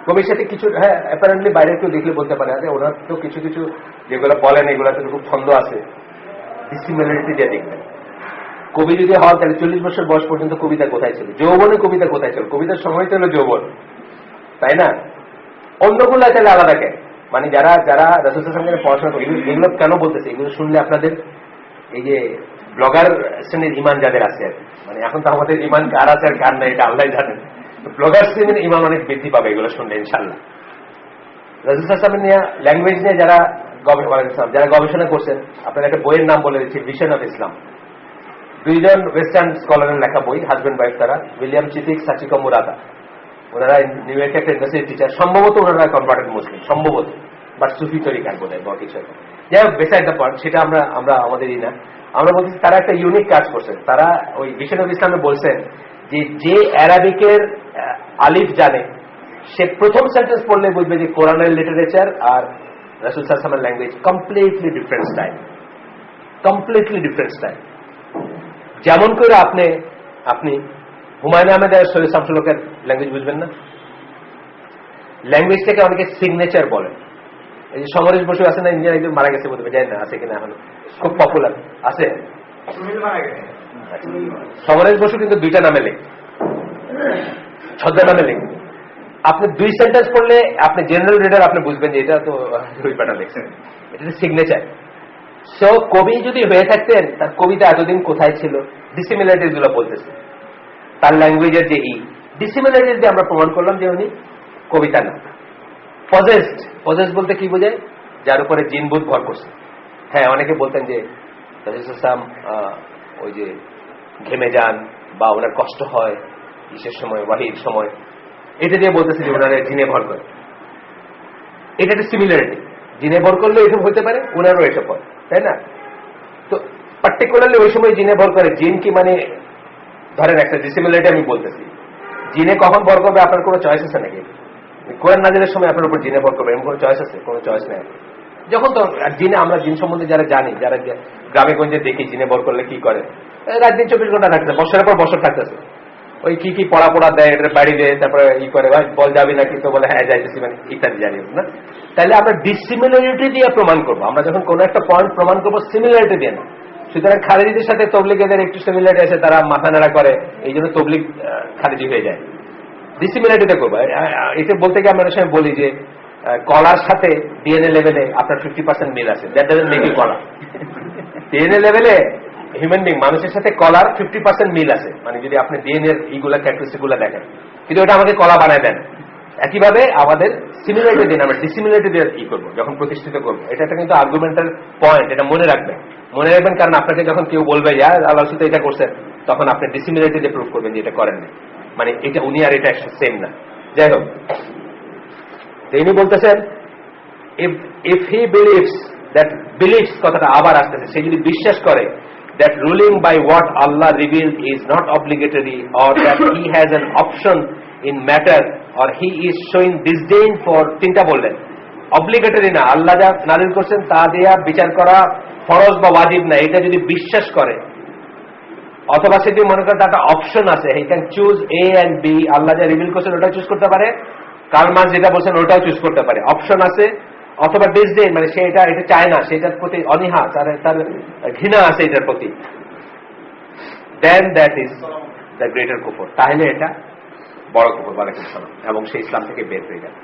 কবির সাথে কিছু, হ্যাঁ অ্যাপারেন্টলি বাইরে কেউ দেখলে বলতে পারে যে ওনার তো কিছু কিছু যেগুলো বলেন এগুলোতে খুব ছন্দ আছে, ডিসিমিলারিটি দিয়ে দেখবেন। কবি যদি হন তাহলে 40 বছর বয়স পর্যন্ত কবিতা কোথায় ছিল? যৌবনে কবিতা কোথায় ছিল? কবিতার সময় তো হলো যৌবন, তাই না? অন্যগুলো তাহলে আলাদা কেন? মানে যারা যারা রাসূল সাল্লাল্লাহু আলাইহি ওয়াসাল্লামের পড়াশোনা করে, এগুলো কেন বলতেছে? এগুলো শুনলে আপনাদের এই যে ব্লগার শ্রেণীর ইমান যাদের আছে, মানে এখন তো আমাদের ইমান কার আছে আর কার নাই এটা আল্লাহ জানেন, ব্লগার শ্রেণীর ইমান অনেক বৃদ্ধি পাবে এগুলো শুনলে ইনশাআল্লাহ। রাসূল সাল্লাল্লাহু আলাইহি ওয়াসাল্লাম নিয়ে, ল্যাঙ্গুয়েজ নিয়ে যারা গবেষণা করছেন, আপনার একটা বইয়ের নাম বলে দিচ্ছি, ভিশন অফ ইসলাম। 2 জন ওয়েস্টার্ন স্কলারের লেখা বই, হাজব্যান্ড ওয়াইফ তারা, উইলিয়াম চিতিক, সাচিকা মুরাদা। ওনারা নিউ ইয়র্কে একটা ইউনিভার্সিটি টিচার, সম্ভবত ওনারা কনভার্টেড মুসলিম, সম্ভবত, বাট সুফি তরিকার বোধ হয় বা কিছু। যাই হোক, বেসাইড দ্য পয়েন্ট, সেটা আমরা আমাদেরই না। আমরা বলছি তারা একটা ইউনিক কাজ করছেন। তারা ওই ভিশন অফ ইসলামে বলছেন যে অ্যারাবিকের আলিফ জানে, সে প্রথম সেন্টেন্স পড়লে বুঝবে যে কোরআনের লিটারেচার আর রাসূল সাল্লাল্লাহু আলাইহি ওয়াসাল্লামের language completely different style, completely different style. যেমন করে আপনি হুমায়ুন আহমেদের সৈয়দ শামসুল হকের ল্যাঙ্গুয়েজ বুঝবেন না। ল্যাঙ্গুয়েজটাকে অনেকে সিগনেচার বলেন। এই যে সমরেশ বসু আছে না, ইন্ডিয়ান একজন মারা গেছে বলতে জানি না আছে কিনা, এখন খুব পপুলার আছে। সমরেশ বসু কিন্তু 2টা নামে লেখ, 6 নামে লেখ। আপনি 2 সেন্টেন্স পড়লে আপনি জেনারেল রিডার আপনি বুঝবেন যে এটা তো রুইপাটা লেখছেন, এটা সিগনেচার। সো কবি যদি হয়ে থাকতেন, তার কবিতা এতদিন কোথায় ছিল? ডিসিমিলারিটিস গুলো বলতেছে, তার ল্যাঙ্গুয়েজের যে ডিসিমিলারিটিস দিয়ে আমরা প্রমাণ করলাম যে উনি কবিতা না, পজেসড। পজেসড বলতে কি বোঝায়? যার উপরে জিনবুত ভর করছে। হ্যাঁ, অনেকে বলতেন যে রাসূল সাল্লাল্লাহু আলাইহি ওয়াসাল্লাম ওই যে ঘেমে যান বা ওনার কষ্ট হয় ইসের সময়, ওয়াহির সময়, এটা দিয়ে বলতেছে যে ওনারা জিনে ভর করে। এটা একটা সিমিলারিটি, জিনে ভর করলে এসব হতে পারে, ওনারও এসব হয়, তাই না? তো পার্টিকুলারলি ওই সময় জিনে ভর করে, জিন কি মানে ধরেন একটা ডিসিমিলারিটি আমি বলতেছি, জিনে কখন ভর করবে আপনার কোনো চয়েস আছে নাকি? কোরআন নাজিলের সময় আপনার উপর জিনে ভর করবে, এমন কোনো চয়েস আছে? কোনো চয়েস নেই। যখন তো জিনে, আমরা জিন সম্বন্ধে যারা জানি, যারা গ্রামে গঞ্জে দেখি জিনে ভর করলে কি করে, রাত দিন 24 ঘন্টা থাকতেছে, বছরের পর বছর থাকতেছে, ওই কি পড়া দেয়, এটা বাড়ি দেয়, তারপরে করে ভাই বল যাবি নাকি, তো বলে হ্যাঁ যাইতেছি, মানে ইত্যাদি জানি না। তাহলে আমরা ডিসিমিলারিটি দিয়ে প্রমাণ করবো। আমরা যখন কোনো একটা পয়েন্ট প্রমাণ করবো সিমিলারিটি দিয়ে না। সুতরাং খারেজিদের সাথে তবলিগীদের একটু সিমিলারিটি আছে, তারা মাথা নাড়া করে, এই জন্য তবলিগ খারেজি হয়ে যায়। ডিসিমিলারিটিতে করবো। এটা বলতে গিয়ে আমরা অনেক সময় বলি যে কলার সাথে ডিএনএ লেভেলে আপনার 50% মিল আছে, দ্যাট ডাজন্ট মেক ইউ কলা। ডিএনএ লেভেলে হিউম্যান বিং, মানুষের সাথে কলার 50% মিল আছে, মানে যদি আপনি ডিএনএ এইগুলা ক্যারেক্টারিস্টিক গুলা দেখেন, কিন্তু ওটা আমাকে কলা বানায় দেন। একইভাবে আমাদের সিমিলারিটি দিন, আমরা ডিসিমিলারিটি দিয়ে কি করবো যখন প্রতিষ্ঠিত করবো। এটা একটা কিন্তু আর্গুমেন্টাল পয়েন্ট, এটা মনে রাখবেন। কারণ আপনাকে যখন কেউ বলবে আল্লাহ তো এটা করছেন, তখন আপনি ডিসিমিলারিটি দিয়ে প্রুভ করবেন যে এটা করেন না, মানে এটা উনি আর এটা সেম না। যাই হোক, তিনি বলতেছেন if he believes, that believes কথাটা আবার আসতেছে, সে যদি বিশ্বাস করে that ruling by what Allah revealed is not obligatory, or that he has an option in matter, or he is showing disdain for, তিনটা বললেন, অব্লিগেটরি না, আল্লাহ যা নাযিল করছেন তা দিয়া বিচার করা ফরজ বা ওয়াজিব না, এটা যদি বিশ্বাস করে, অথবা সে যদি মনে করে তার একটা অপশন আছে, he can choose A and B, Allah যা রিভিল করছেন ওটাও চুজ করতে পারে, কার্ল মার্কস যেটা বলছেন ওটাও চুজ করতে পারে, অপশন আছে, অথবা ডিসডেন মানে সে এটা চায় না, সেটার প্রতি অনীহা, তার ঘৃণা আছে এটার প্রতি, দেন দ্যাট ইজ দ্য গ্রেটার কুফর, তাহলে এটা বড় কুফর বলে এবং সে ইসলাম থেকে বের হয়ে যাবে।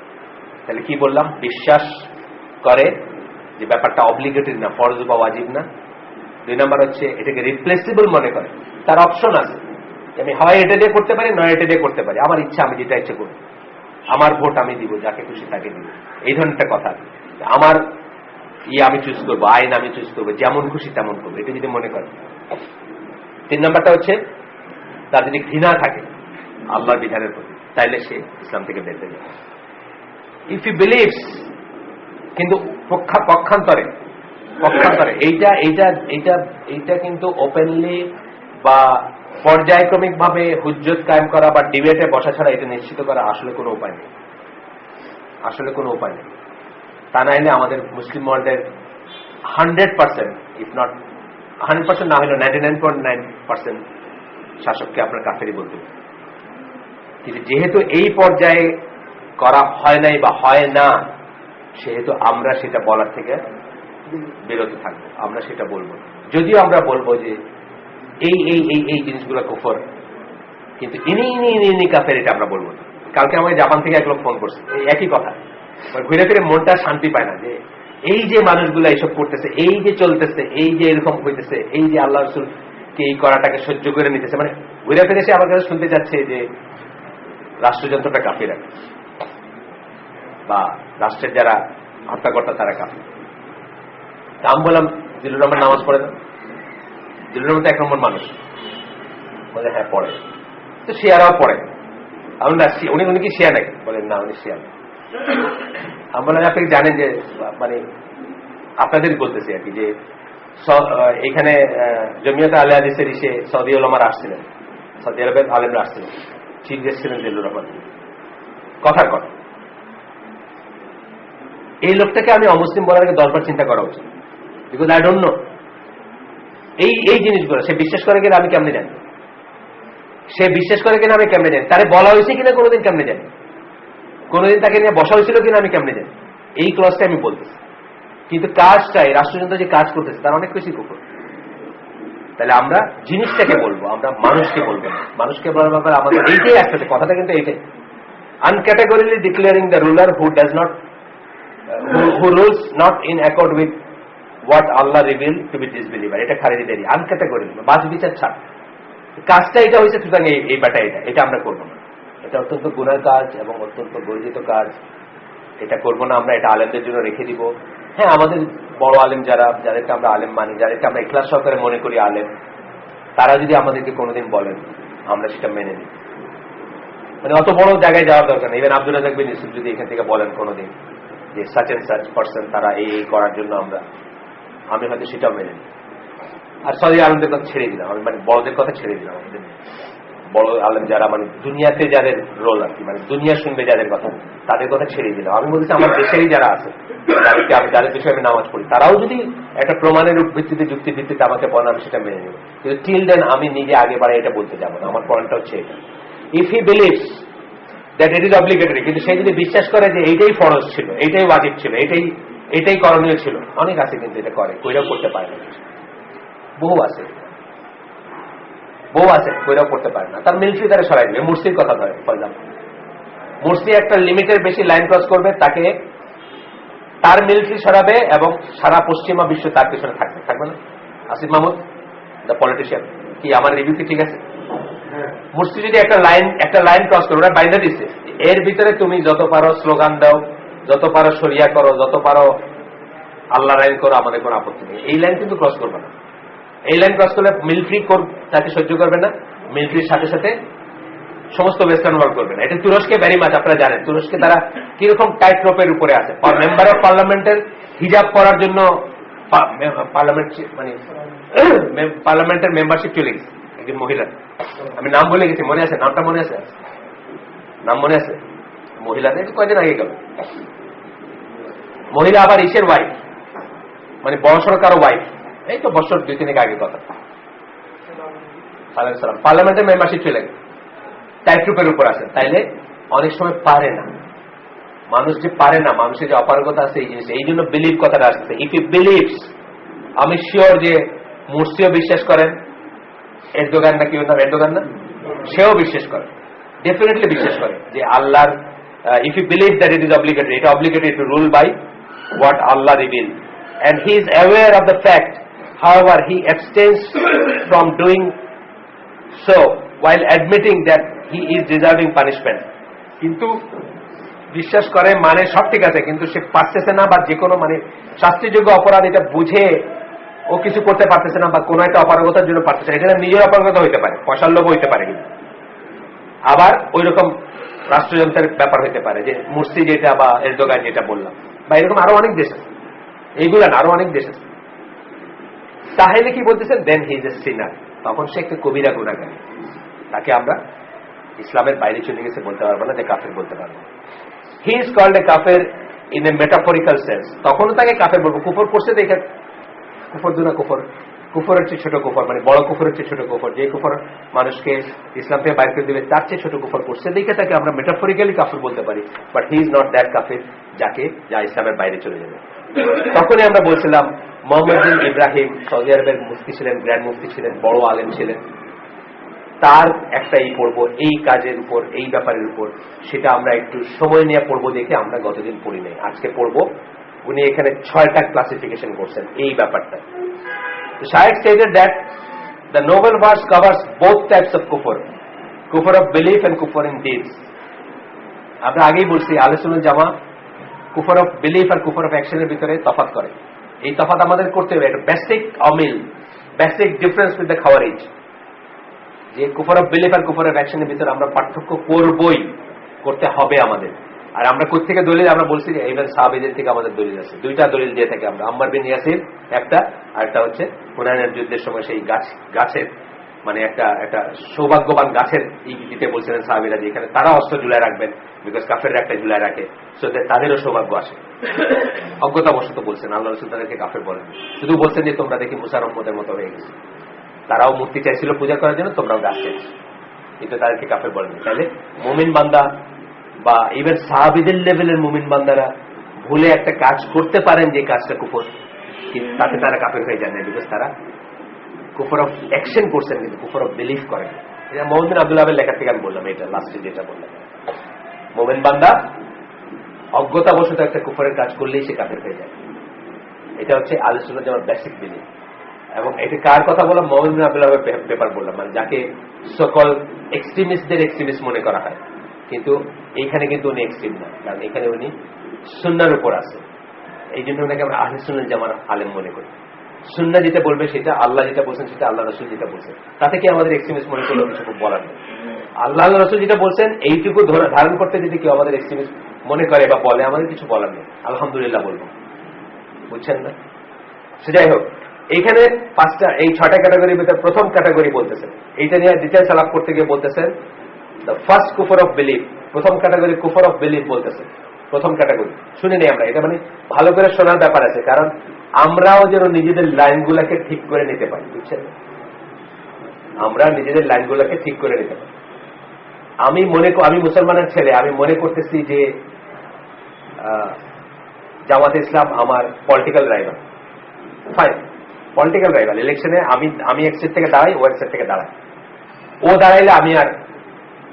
তাহলে কি বললাম? বিশ্বাস করে যে ব্যাপারটা অব্লিগেটরি না, ফরজ বা ওয়াজিব না। 2 নম্বর হচ্ছে এটাকে রিপ্লেসেবল মনে করে, তার অপশন আছে, আমি হয় এটা দিয়ে করতে পারি, নয় এটা দিয়ে করতে পারি, আমার ইচ্ছা, আমি যেটা ইচ্ছা করব, আমার ভোট আমি দিব, যাকে খুশি তাকে দিব, এই ধরনের একটা কথা। আমার আমি চুজ করবো, আইন আমি চুজ করবো, যেমন খুশি তেমন করবো, এটা যদি মনে করে। 3 নম্বরটা হচ্ছে তার যদি ঘৃণা থাকে আল্লাহর বিধানের প্রতি, তাইলে সে ইসলাম থেকে বের হয়ে যাবে। ইফ হি বিলিভস, কিন্তু পক্ষান্তরে এইটা এইটা এইটা এইটা কিন্তু ওপেনলি বা পর্যায়ক্রমিক ভাবে হুজ্জত কায়েম করা বা ডিবেটে বসা ছাড়া এটা নিশ্চিত করা আসলে কোনো উপায় নেই, আসলে কোনো উপায় নেই। তা নাইলে আমাদের মুসলিম ওয়ার্ল্ডের 100%, ইফ নট 100% না হলেও 99.9% শাসককে আপনার কাফেরই বলতে হবে। কিন্তু যেহেতু এই পর্যায়ে করা হয় নাই বা হয় না, সেহেতু আমরা সেটা বলার থেকে বিরত থাকবো, আমরা সেটা বলবো। যদিও আমরা বলবো যে এই এই এই এই জিনিসগুলো কুফর, কিন্তু ইনি কাফের, এটা আমরা বলবো না। কালকে আমাকে জাপান থেকে এক লোক ফোন করছে, এই একই কথা, ঘুরে ফিরে মনটা শান্তি পায় না, যে এই যে মানুষগুলো এইসব করতেছে, এই যে চলতেছে, এই যে এরকম হইতেছে, এই যে আল্লাহ রাসূলকে এই করাটাকে সহ্য করে নিতেছে, মানে ঘুরে ফিরে সে আমার কাছে শুনতে যাচ্ছে যে রাষ্ট্রযন্ত্রটা কাফির রাখে বা রাষ্ট্রের যারা হত্যাকর্তা তারা কাফির। আমি বললাম জিল্লুর রহমান নামাজ পড়ে না? জিল্লুর রহমান তো 1 নম্বর মানুষ। বলে হ্যাঁ পড়ে, তো শিয়ারাও পড়ে। আমি না, উনি কি শিয়া নাকি? বলেন না, উনি শিয়া না। আমি বললাম আপনি জানেন যে, মানে আপনাদেরই বলতেছি আর কি, যে এখানে জমিয়তে আহলে হাদিসের ইসে সৌদি উলামারা আসছিলেন, সৌদি আরবের আলেমরা আসছিলেন, চিফ গেস্ট ছিলেন জিল্লুর রহমান। কথার কথা, এই লোকটাকে আমি অমুসলিম বলার আগে 10 বার চিন্তা করা উচিত, বিকজ আই ডোন্ট নো এই জিনিসগুলো সে বিশ্বাস করে কিনা আমি কেমনে জানি, সে বিশ্বাস করে কিনা আমি কেমনে জানি, তারে বলা হয়েছে কিনা কোনোদিন কেমনে জানি, কোনোদিন তাকে নিয়ে বসা হয়েছিল কিনা আমি কেমনে জানি, এই ক্লসটা আমি বলতেছি। কিন্তু কাজটাই রাষ্ট্রযন্ত্র যে কাজ করতেছে তার অনেক বেশি কুফর। তাহলে আমরা জিনিসটাকে বলবো, আমরা মানুষকে বলবো না। মানুষকে বলার ব্যাপারে আমাদের এইটাই আসতেছে, কথাটা কিন্তু এইটাই, uncategorically declaring the ruler who does not who rules not in accord with what Allah revealed to be disbeliever, এটা খারিজিদেরই আনক্যাটাগরি, বাজ বিচার ছাড়। কাজটা এটা হয়েছে, সুতরাং এই ব্যাটা এটা আমরা করবো না। এটা অত্যন্ত গুনার কাজ এবং অত্যন্ত গর্জিত কাজ, এটা করবো না আমরা, এটা আলেমদের জন্য রেখে দিব। হ্যাঁ, আমাদের বড় আলেম যাদেরকে আমরা আলেম মানি, যাদেরকে আমরা ইখলাস সহকারে মনে করি আলেম, তারা যদি আমাদেরকে কোনোদিন বলেন, আমরা সেটা মেনে নিই। মানে অত বড় জায়গায় যাওয়ার দরকার নেই। ইভেন আব্দুল রাজ্জাক বিন ইউসুফ যদি এখান থেকে বলেন কোনোদিন যে সাচ এন্ড সাচ পার্সন তারা এই করার জন্য আমি হয়তো সেটাও মেনে নিই। আর সৌদি আলমদের কথা ছেড়ে দিলাম, আমি মানে বড়দের কথা ছেড়ে দিলাম। বড় আলেম যারা মানে দুনিয়াতে যাদের রোল আর কি, মানে দুনিয়া শুনবে যাদের কথা, তাদের কথা ছেড়ে দিলাম। আমি বলছি আমার দেশেরই যারা আছে, যাদের বিষয়ে আমি নামাজ পড়ি, তারাও যদি একটা প্রমাণের ভিত্তিতে, যুক্তির ভিত্তিতে আমাকে বলেন, আমি সেটা মেনে নেব। কিন্তু টিল দেন আমি নিজে আগে বাড়ে এটা বলতে যাবো না। আমার পয়েন্টটা হচ্ছে এটা, if he believes that it is obligatory, কিন্তু সে যদি বিশ্বাস করে যে এইটাই ফরজ ছিল, এইটাই ওয়াজিব ছিল, এটাই করণীয় ছিল, অনেক আছে কিন্তু এটা করে, কইরাও করতে পারে না। বহু আছে কইরাও করতে পারে না। তার মিলিটারি তারা সরাই দিবে। মুরসির কথা ধরে, ফর এক্সাম্পল, মুরসি একটা লিমিটের বেশি লাইন ক্রস করবে, তাকে তার মিলিটারি সরাবে এবং সারা পশ্চিমা বিশ্ব তার পিছনে থাকবে না। আসিফ মাহমুদ দ্য পলিটিশিয়ান, কি আমার রিভিউ কি ঠিক আছে? মুরসি যদি একটা লাইন ক্রস করবে, ওরা বাইন্দা দিচ্ছে, এর ভিতরে তুমি যত পারো স্লোগান দাও, যত পারো শরিয়া করো, যত পারো আল্লাহ আইন করো, আমাদের কোনো আপত্তি নেই। এই লাইন কিন্তু ক্রস করবে না। এই লাইন ক্রস করলে মিলিটারি তাকে সহ্য করবে না, মিলিটারির সাথে সাথে সমস্ত ওয়েস্টার্ন ওয়ার্ল্ড করবে না। এটা তুরস্কে ভেরি মাছ, আপনারা জানেন তুরস্কে তারা কিরকম টাইট রোপের উপরে আছে। মেম্বার অফ পার্লামেন্টের হিজাব করার জন্য পার্লামেন্টের মেম্বারশিপ চলে গেছে একজন মহিলা, আমি নাম বলে গেছি, মনে আছে? নামটা মনে আছে? নাম মনে আছে? মহিলাদের কয়দিন আগে গেল মহিলা, আবার ইসের ওয়াইফ, মানে বড়সড় কারো ওয়াইফ, এই তো বছর 2-3 আগে কথা, পার্লামেন্টের মেম্বারশিপ চলে গেছে, টাইট রূপের উপর আছে। তাইলে অনেক সময় পারে না মানুষ, যে পারে না, মানুষের যে অপারগতা আছে এই জিনিস, এই জন্য বিলিভ কথাটা আসছে। ইফ ইউ বিলিভস, আমি শিওর যে মুরসিও বিশ্বাস করেন, এরদোগান না, কি নাম এরদোগান না, সেও বিশ্বাস করে, ডেফিনেটলি বিশ্বাস করে যে আল্লাহর, if you believe that it is obligatory, এটা obligatory to rule by what Allah reveal
and he is aware of the fact. However, he abstains from doing so while admitting that he is deserving punishment. কিন্তু বিশ্বাস করে মানে সব ঠিক আছে, কিন্তু সে পারতেছে না, বা যে কোনো মানে শাস্তিযোগ্য অপরাধ এটা বুঝে ও কিছু করতে পারতেছে না, বা কোনো একটা অপারগতার জন্য পারতেছে না। এটা নিজের অপারগতা হইতে পারে, পয়সার লোভ হইতে পারে, কিন্তু আবার ওই রকম রাষ্ট্রযন্ত্রের ব্যাপার হইতে পারে, যে মুরসি যেটা বা এরদোগান যেটা বললাম, বা এরকম আরো অনেক দেশ আছে, এইগুলা না আরো অনেক দেশ আছে। তাহলে কি বলতেছেন? দেন হি ইজ এ সিনার, তখন সে একটা কবিরা গুনাহগার, তাকে আমরা ইসলামের বাইরে চলে গেছে বলতে পারবো না, যে কাফের বলতে পারবো। হি ইজ কল্ড এ কাফের ইন এ মেটাফরিক্যাল সেন্স, তখনও তাকে কাফের বলবো। কুফর করছে দেখে, কুফর দুনা কুফর, কুফর হচ্ছে ছোট কুফর, মানে বড় কুফর হচ্ছে ছোট কুফর, যে কুফর মানুষকে ইসলাম থেকে বাইর করে দেবে তার চেয়ে ছোট কুফর করছে দেখে তাকে আমরা মেটাফরিক্যালি কাফের বলতে পারি। But he is not that কাফের যা ইসলামের বাইরে চলে যাবে। তখনই আমরা বলছিলাম মোহাম্মদ বিন ইব্রাহিম সৌদি আরবের মুফতি ছিলেন, গ্র্যান্ড মুফতি ছিলেন, বড় আলেম ছিলেন, তার একটা পড়বো এই কাজের উপর, এই ব্যাপারের উপর, সেটা আমরা একটু সময় নিয়ে পড়বো দেখে আমরা গতদিন পড়ি নাই, আজকে পড়বো। উনি এখানে 6টা ক্লাসিফিকেশন করছেন এই ব্যাপারটা। Shaykh stated that the noble verse covers both types of kufr, kufr of belief and kufr in deeds. আমরা আগেই বলছি আহলে সুন্নাত জামা কুফর অফ বিলিফ আর কুফর অফ অ্যাকশনের ভিতরে তফাৎ করে। এই তফাৎ আমাদের করতে হবে, একটা বেসিক অমিল, বেসিক ডিফারেন্স উইথ দ্য খাওয়ারিজ, যে কুফর অফ বিলিফ আর কুফর অফ অ্যাকশনের ভিতরে আমরা পার্থক্য করবই, করতে হবে আমাদের। আর আমরা কোথেকে দলিল? আমরা বলছি যে ইবনে সাহাবীদের থেকে আমাদের দলিল আছে, 2টা দলিল দিয়ে থাকে আমরা। আম্মার বিন ইয়াসির একটা, আর একটা হচ্ছে হুনাইনের যুদ্ধের সময় সেই গাছের মানে একটা সৌভাগ্যবান গাছের দিতে বলছিলেন সাহাবীরা, যে এখানে তারা অস্ত্র ঝুলায় রাখবেন, বিকজ কাফেররা একটা ঝুলায় রাখে, সো তাদেরও সৌভাগ্য আসে। অজ্ঞতাবশত বলছেন, আল্লাহ রাসূল তাদেরকে কাফের বলেন, শুধু বলছেন যে তোমরা দেখি মুসা রহমতের মতো হয়ে গেছে, তারাও মূর্তি চাইছিল পূজা করার জন্য, তোমরাও গাছ চাইছো, কিন্তু তাদেরকে কাফের বলেন। তাহলে মুমিন বান্দা বা ইভেন সাহাবীদের লেভেলের মুমিন বান্দারা ভুলে একটা কাজ করতে পারেন যে কাজটা কুফর, কিন্তু তাতে তারা কাফের হয়ে যায় না, বিকজ তারা কুফর অফ অ্যাকশন করছেন, কিন্তু কুফর অফ বিলিফ করেন। এটা মোহাম্মদ বিন আব্দুল্লাহের লেখা থেকে আমি বললাম, এটা লাস্টে যেটা বললাম, মুমিন বান্দা অজ্ঞতাবশত একটা কুফরের কাজ করলেই সে কাফের হয়ে যায়। এটা হচ্ছে আহলে সুন্নাত জামার বেসিক বিলিফ। এবং এটা কার কথা বললাম? মুহাম্মদ বিন আব্দুল্লাহের ব্যাপার বললাম, মানে যাকে সকল এক্সট্রিমিস্টদের এক্সট্রিমিস্ট মনে করা হয়, কিন্তু এইখানে কিন্তু উনি এক্সট্রিম না, কারণ এখানে উনি সুন্নাহর উপর আছে, এই জন্য ওনাকে আমরা আহলে সুন্নাত জামার আলেম মনে করি। সুন্নাহ যেটা বলবে সেটা, আল্লাহ যেটা বলছেন সেটা, আল্লাহ রাসূল যেটা বলছেন, তাতে কি আমাদের এক্সট্রিমিস্ট মনে করলেও কিছু বলার নেই। আল্লাহ রাসূল যেটা বলছেন এইটুকু ধারণ করতে যদি কেউ আমাদের এক্সট্রিমিস্ট মনে করে বা বলে, আমাদের কিছু বলার নেই, আলহামদুলিল্লাহ বলবো, বুঝছেন না? সে যাই হোক, এইখানে 5টা এই 6টা ক্যাটাগরির ভিতরে প্রথম ক্যাটাগরি বলতেছেন, এইটা নিয়ে ডিটেলস আলাপ করতে গিয়ে বলতেছেন দ্য ফার্স্ট কুফর অফ বিলিফ, প্রথম ক্যাটাগরি কুফর অফ বিলিফ বলতেছেন, প্রথম ক্যাটাগরি শুনে নেই আমরা। এটা মানে ভালো করে শোনার ব্যাপার আছে, কারণ আমরাও যেন নিজেদের লাইনগুলোকে ঠিক করে নিতে পারি, বুঝছেন? আমরা নিজেদের লাইনগুলোকে ঠিক করে নিতে পারি। আমি মুসলমানের ছেলে, আমি মনে করতেছি যে জামাতে ইসলাম আমার political rival, fine, political rival. ইলেকশনে আমি এক সাইড থেকে দাঁড়াই, ও এক সাইড থেকে দাঁড়াই, ও দাঁড়াইলে আমি আর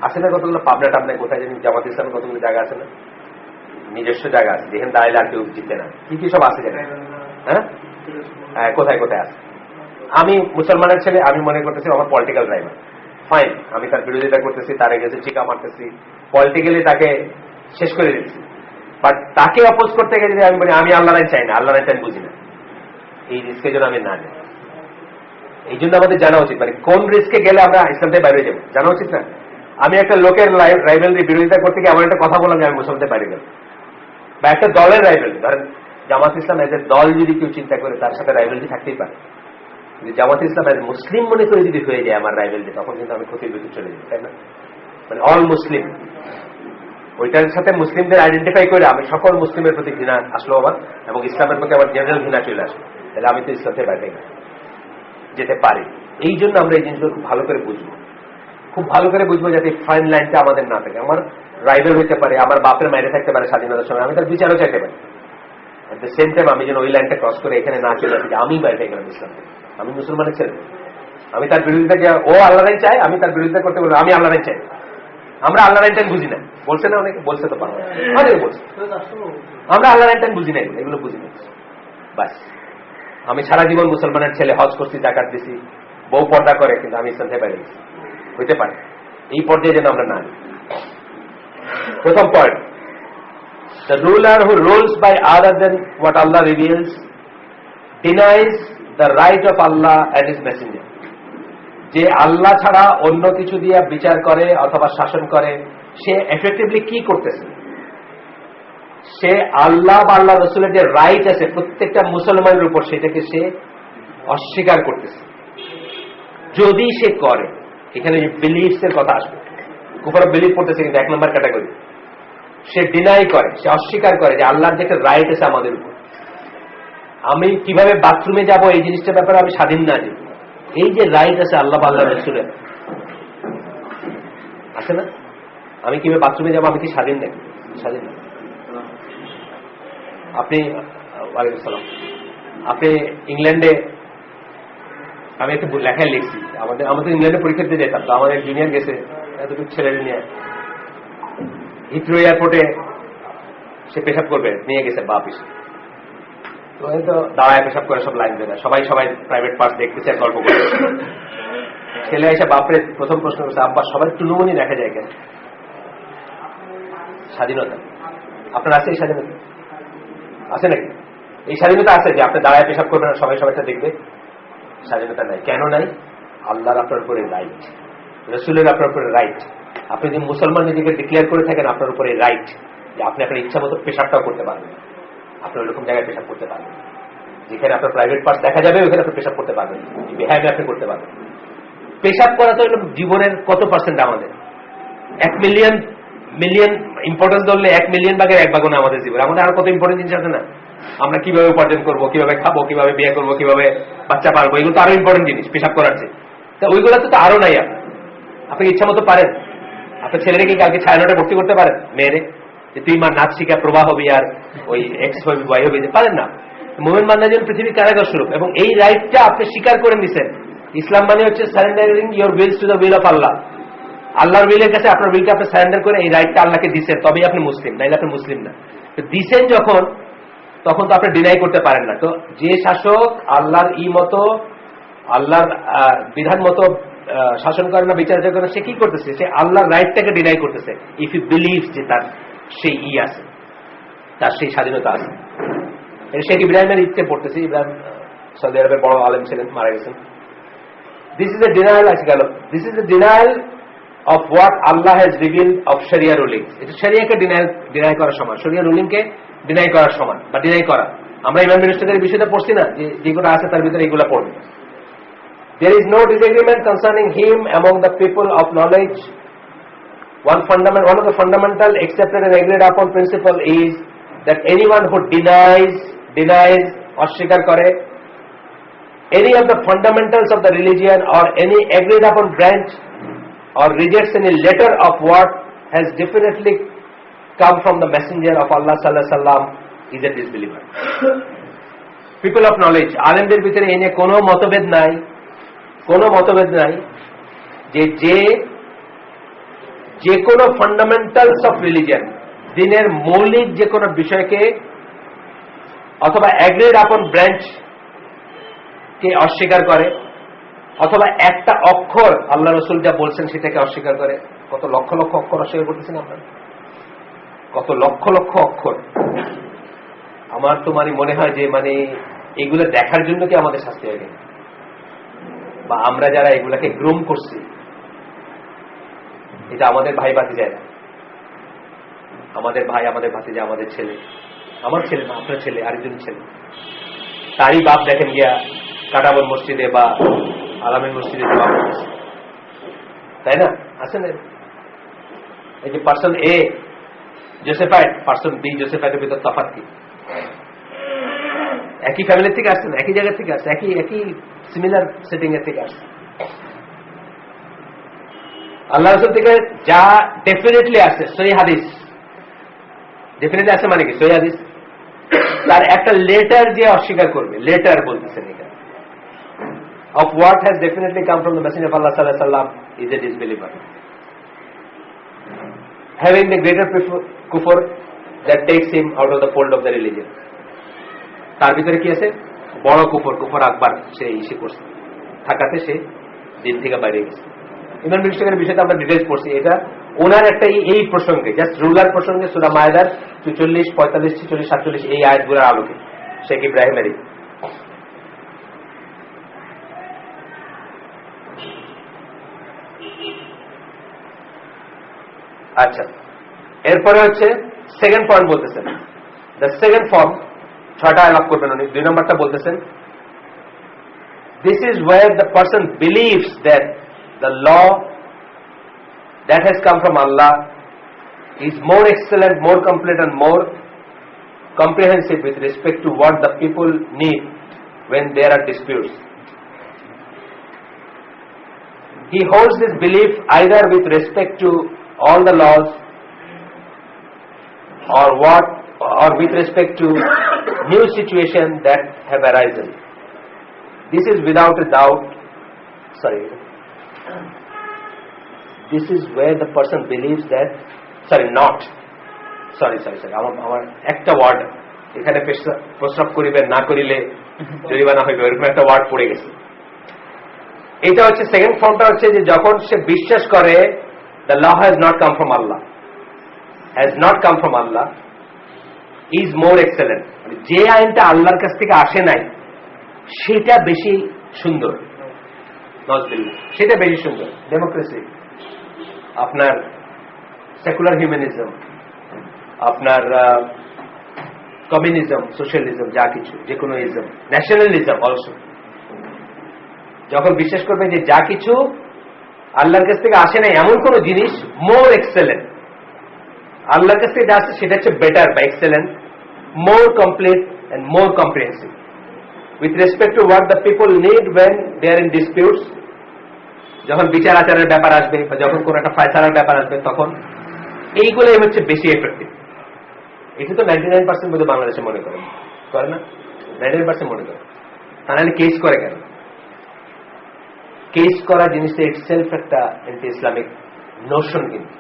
আছে না কতগুলো পাবনা টাবনায় কোথায় জানি জামাত ইসলামের কতগুলো জায়গা আছে না, নিজস্ব জায়গা আছে যেখানে দাঁড়াইলে আর কেউ জিতে না, কি কি সব আছে জানেন? হ্যাঁ, কোথায় কোথায় আছে। আমি মুসলমানের ছেলে, আমি মনে করতেছি আমার পলিটিক্যাল রাইভাল, ফাইন, আমি তার বিরোধিতা করতেছি, তার এগেছে চিকা মারতেছি, পলিটিক্যালি তাকে শেষ করে দিচ্ছি। বাট তাকে অপোজ করতে গেলে যদি আমি বলি আমি আল্লাহ রাইন চাই না, আল্লাহ রাইন চাই বুঝি না, এই রিস্কের জন্য আমি না যাই। এই জন্য আমাদের জানা উচিত, মানে কোন রিস্কে গেলে আমরা ইসলাম থেকে বাইরে যাবো, জানা উচিত না? আমি একটা লোকের রাইভেলরি বিরোধিতা করতে গিয়ে আমার একটা কথা বললাম যে আমি মুসলমান থেকে বাইরে গেলাম, বা একটা দলের রাইভেলরি, ধরেন জামাত ইসলাম এজ এ দল যদি কেউ চিন্তা করে তার সাথে রাইভেলরি থাকতেই পারে, যদি জামাত ইসলাম এজ মুসলিম মনে করে যদি হয়ে যায় আমার রাইভেলরি, তখন কিন্তু আমি ক্ষতির ভিতরে চলে যাই, তাই না? মানে অল মুসলিম, ওইটার সাথে মুসলিমদের আইডেন্টিফাই করে আমি সকল মুসলিমের প্রতি ঘৃণা আসলো আমার, এবং ইসলামের প্রতি আমার জেনারেল ঘৃণা চলে আসলো, তাহলে আমি তো ইসলাম থেকে বাইরে যেতে পারি। এই জন্য আমরা এই জিনিসগুলো খুব ভালো করে বুঝবো, খুব ভালো করে বুঝবো, যাতে ফাইন লাইনটা আমাদের না থাকে। আমার রাইভেল হইতে পারে, আমার বাপের মায়ের থাকতে পারে স্বাধীনতার সময়, আমি তার বিচারও চাইতে পারি, এট দ্য সেম টাইম আমি যেন ওই লাইনটা ক্রস করে এখানে না চলে আসি আমি বাইরে গেলাম ইসলাম থেকে, আমি মুসলমানের ছেলে, আমি তার বিরোধিতা, ও আল্লাহ রাইন চাই, আমি তার বিরোধিতা করতে বলবো আমি আল্লাহ রাইন চাই। আমরা আল্লাহ রাইন বুঝি না, বলছে না অনেকে, বলছে তো পারবো, অনেকে বলছে আমরা আল্লাহ রাইন বুঝি না, এগুলো বুঝি না, বাস। আমি সারা জীবন মুসলমানের ছেলে, হজ করছি, জাকাত দিছি, বউ পর্দা করে, কিন্তু আমি ইসলাম থেকে বাইরে গেছি। হইতে পারে এই পর্যায়ে যেন আমরা না নিই। প্রথম point, the ruler who rules by other than what Allah reveals denies the right of Allah and his messenger. যে আল্লাহ ছাড়া অন্য কিছু দিয়ে বিচার করে অথবা শাসন করে, সে এফেক্টিভলি কি করতেছে? সে আল্লাহ বা আল্লাহ রসুলের যে রাইট আছে প্রত্যেকটা মুসলমানের উপর, সেটাকে সে অস্বীকার করতেছে। যদি সে করে, এখানে বিলিফস এর কথা আসবে, কুফর বিলিফ করতেছে কিন্তু 1 নম্বর ক্যাটাগরি। সে ডিনাই করে, সে অস্বীকার করে যে আল্লাহর যে একটা রাইট আছে আমাদের উপর। আমি কিভাবে বাথরুমে যাব এই জিনিসটার ব্যাপারে আমি স্বাধীন না, যে এই যে রাইট আছে আল্লাহ বা আল্লাহ রসুলের আছে না, আমি কিভাবে বাথরুমে যাবো, আমি কি স্বাধীন নাকি? স্বাধীন না। আপনি ওয়ালাইকুম সালাম, আপনি ইংল্যান্ডে, আমি একটু লেখায় লিখছি, আমাদের ইংল্যান্ডে পরীক্ষা দিতে যেতাম, তো আমাদের জুনিয়র গেছে এতটুকু ছেলে নিয়ে হিথ্রো এয়ারপোর্টে, সে পেশাব করবে, নিয়ে গেছে বাপ এসে, তো হয়তো দাঁড়ায় পেশাব করে সব লাইন দেয়, সবাই প্রাইভেট পার্ট দেখতেছে, গল্প করছে। ছেলে এসে বাপরে প্রথম প্রশ্ন করছে, আব্বা সবাই টুনুমনি দেখা যায় কেন? স্বাধীনতা আপনার আছে? এই স্বাধীনতা আছে নাকি? এই স্বাধীনতা আছে যে আপনি দাঁড়ায় পেশাব করবেন, সবাইটা দেখবে? স্বাধীনতা নাই। কেন নাই? আল্লাহর আপনার উপরে রাইট, রসুলের আপনার উপরে রাইট। আপনি যদি মুসলমান নিজেকে ডিক্লেয়ার করে থাকেন, আপনার উপরে রাইট যে আপনি আপনার ইচ্ছা মতো পেশাবটাও করতে পারবেন। আপনি ওইরকম জায়গায় পেশাব করতে পারবেন, যেখানে আপনার প্রাইভেট পার্টস দেখা যাবে, ওইখানে আপনি পেশাব করতে পারবেন, বেহাইমে আপনি করতে পারবেন। পেশাব করা তো জীবনের কত পার্সেন্ট আমাদের? 1 মিলিয়ন ইম্পর্টেন্স ধরলে 1 মিলিয়ন ভাগের 1 ভাগও না আমাদের জীবনে। আমাদের আরো কত ইম্পর্টেন্ট জিনিস আছে না? আমরা কিভাবে উপার্জন করবো, কিভাবে খাবো, কিভাবে বিয়ে করবো, কিভাবে বাচ্চা পালবো, এগুলো তো আরো ইম্পর্টেন্ট জিনিস পেশাব করার চেয়ে। তা ওইগুলো তো আরো নাই। আপনি ইচ্ছা মতো পারেন, আপনার ছেলেরে কি কালকে ছায়ানোটে ভর্তি করতে পারেন? মেয়েরে যে তুই মা নাচ শিখা প্রবাহ হবি আর ওই এক্স হবি, ওয়াই হবি, পারেন না। মোমেন মান্না যেন পৃথিবীর কারাগার স্বরূপ, এবং এই রাইটটা আপনি স্বীকার করে নিছেন। ইসলাম মানে হচ্ছে surrendering your wills to the will of Allah. আল্লাহর উইলের কাছে আপনার উইলকে আপনি সারেন্ডার করে এই রাইটটা আল্লাহকে দিচ্ছেন, তবেই আপনি মুসলিম, নাইলে আপনি মুসলিম না। তো দিচ্ছেন যখন, তখন তো আপনি ডিনাই করতে পারেন না। তো যে শাসক আল্লাহর মতো, আল্লাহর বিধান মতো শাসন করে না, বিচার করে না, সে কি করতেছে? সে আল্লাহর রাইটটাকে ডিনাই করতেছে। ইফ ইউ বিলিভ যে তার সেই আছে, তার সেই স্বাধীনতা আছে। শেখ ইব্রাহিমের ইচ্ছে পড়তেছে। ইব্রাহিম সৌদি আরবের বড় আলেম ছিলেন, মারা গেছেন। দিস ইজ এ ডিনায়াল আছে গেল। This is a denial of what Allah has revealed of Sharia rulings. এটা শরিয়াকে ডিনাই করার সমান, শরিয়া রুলিংকে ডিনাই করার সমান বা ডিনাই করা। আমরা ইমাম মিনিস্টারের বিষয়টা পড়ছি না, যে যেগুলো আছে তার ভিতরে এগুলো পড়বে। There is no disagreement concerning him among the people of knowledge. One of the fundamental accepted and agreed upon principle is that anyone who denies অস্বীকার করে any of the fundamentals of the religion or any agreed upon branch or rejects any letter of what has definitely come from the messenger of Allah sallallahu alaihi wasallam is a disbeliever. People of knowledge, আলেমদের ভিতরে এনে কোনো মতভেদ নাই যে কোনো fundamentals of religion, দিনের মৌলিক যে কোনো বিষয়কে অথবা অ্যাগ্রিড আপন ব্রাঞ্চ কে অস্বীকার করে, অথবা একটা অক্ষর আল্লাহ রসুল যা বলছেন সেটাকে অস্বীকার করে। কত লক্ষ লক্ষ অক্ষর অস্বীকার করতেছেন আমরা, কত লক্ষ লক্ষ অক্ষর। আমার তো মনে হয় যে এগুলো দেখার জন্য কি আমাদের শাস্তি হয়ে গেল, বা আমরা যারা এগুলাকে গ্রুম করছি, এটা আমাদের ভাই ভাতিজায় না, আমাদের ভাই, আমাদের ভাতিজা, আমাদের ছেলে, আমার ছেলে না, আপনার ছেলে, আরেকজন ছেলে, তারই বাপ দেখেন গিয়া কাটাবন মসজিদে বা আলামিন মসজিদে জমা করতেছে, তাই না? আছে না? এই যে পার্সন এ জোসেফাইড, পার্সন বি জোসেফাইডের ভিতর তফাৎ কি? একই ফ্যামিলি থেকে আসছে না, একই জায়গা থেকে আসছে, একই সিমিলার সেটিং এর থেকে আসছে। আল্লাহ রাসূল থেকে যা ডেফিনেটলি আসছে, সহিহ হাদিস ডেফিনেটলি আসছে, মানে কি সহিহ হাদিস, তার একটা লেটার যে অস্বীকার করবে, লেটার বলতেছেন এখানে, of what has definitely come from the Messenger of Allah sallallahu alaihi wasallam is a disbeliever, having the greater kufr that takes him out of the fold of the religion. তার ভিতরে কি আছে? বড় কুফর আকবর সে ইসে করছে থাকাতে সে দিন থেকে বাইরে গেছে। ইমাম বিন বিষয়টা আমরা ডিটেলস পড়ছি, এটা ওনার একটা এই প্রসঙ্গে জাস্ট রুলার প্রসঙ্গে সূরা মায়েদার 44, 45, 46, 47 এই আয়াতগুলোর আলোকে শেখ ইব্রাহিমেরই। আচ্ছা, এরপরে হচ্ছে সেকেন্ড পয়েন্ট বলতেছেন, দ্য সেকেন্ড ফর্ম, 6টা আলাপ করবেন উনি। 2 নম্বরটা বলতেছেন, this is where the person believes that the law that has come from Allah is more excellent, more complete and more comprehensive with respect to what the people need when there are disputes. He holds this belief either with respect to all the laws or with respect to new situation that have arisen. This is without a doubt, this is where the person believes that, আমার একটা word এখানে প্রস্রাব করিবে না করিলে জরিমানা হইবে, এরকম একটা ওয়ার্ড পড়ে গেছে। এটা হচ্ছে সেকেন্ড ফর্মটা হচ্ছে যে যখন সে বিশ্বাস করে the law has not come from Allah is more excellent, যে আইনটা আল্লাহর কাছ থেকে আসে নাই সেটা বেশি সুন্দর, সেটা বেশি সুন্দর। ডেমোক্রেসি, আপনার সেকুলার হিউম্যানিজম, আপনার কমিউনিজম, সোশ্যালিজম, যা কিছু, যে কোনো ইজম, ন্যাশনালিজম অলসো, যখন বিশ্বাস করবে যে যা কিছু আল্লাহর কাছ থেকে আসে নাই এমন কোন জিনিস মোর এক্সেলেন্ট, আল্লাহর কাছ থেকে যা আসছে সেটা হচ্ছে বেটার বা excellent, more complete and more comprehensive with respect to what the people need when they are in disputes, যখন বিচার আচারের ব্যাপার আসবে বা যখন কোন একটা ফয়সালার ব্যাপার আসবে তখন এইগুলোই হচ্ছে বেশি এফেক্টিভ। এটা তো 99% মধ্যে বাংলাদেশে মনে করে না, 99% মনে করে, তাহলে কেস করে কেন? কেস করা জিনিসটা ইটসেলফ একটা অ্যান্টি ইসলামিক নোশন। কিন্তু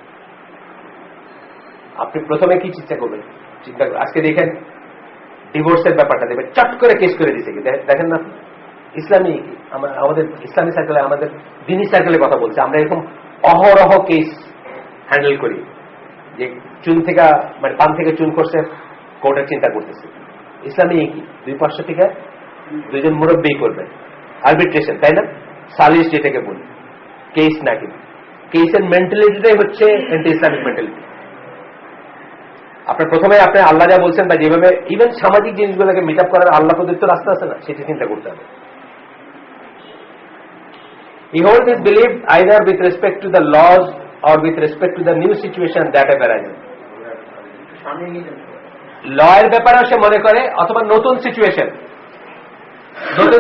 আপনি প্রথমে কি চিন্তা করবেন, আজকে দেখেন ডিভোর্সের ব্যাপারটা দেখবেন চট করে কেস করে দিচ্ছে, দেখেন না ইসলামী, আমাদের ইসলামী সার্কেলে, আমাদের দিনী সার্কেলে কথা বলছে, আমরা এরকম অহরহ কেস হ্যান্ডেল করি যে চুন থেকে মানে পান থেকে চুন করছে, কোর্টের চিন্তা করতেছে। ইসলামী কি 2 পার্শ্ব থেকে 2 জন মুরব্বী করবেন, আরবিট্রেশন, তাই না? সালিশ যেটাকে বলি, কেস না, কিন্তু কেসের মেন্টালিটিটাই হচ্ছে অ্যান্টি ইসলামিক মেন্টালিটি। আপনার প্রথমে আপনি আল্লাহ যা বলছেন বা যেভাবে ইভেন সামাজিক জিনিসগুলোকে মিট আপ করার আল্লাহ প্রদত্ত রাস্তা আছে না, সেটা চিন্তা করতে হবে। He holds his belief either with respect to the laws or with respect to the new situation that have arisen. ল এর ব্যাপারেও সে মনে করে, অথবা নতুন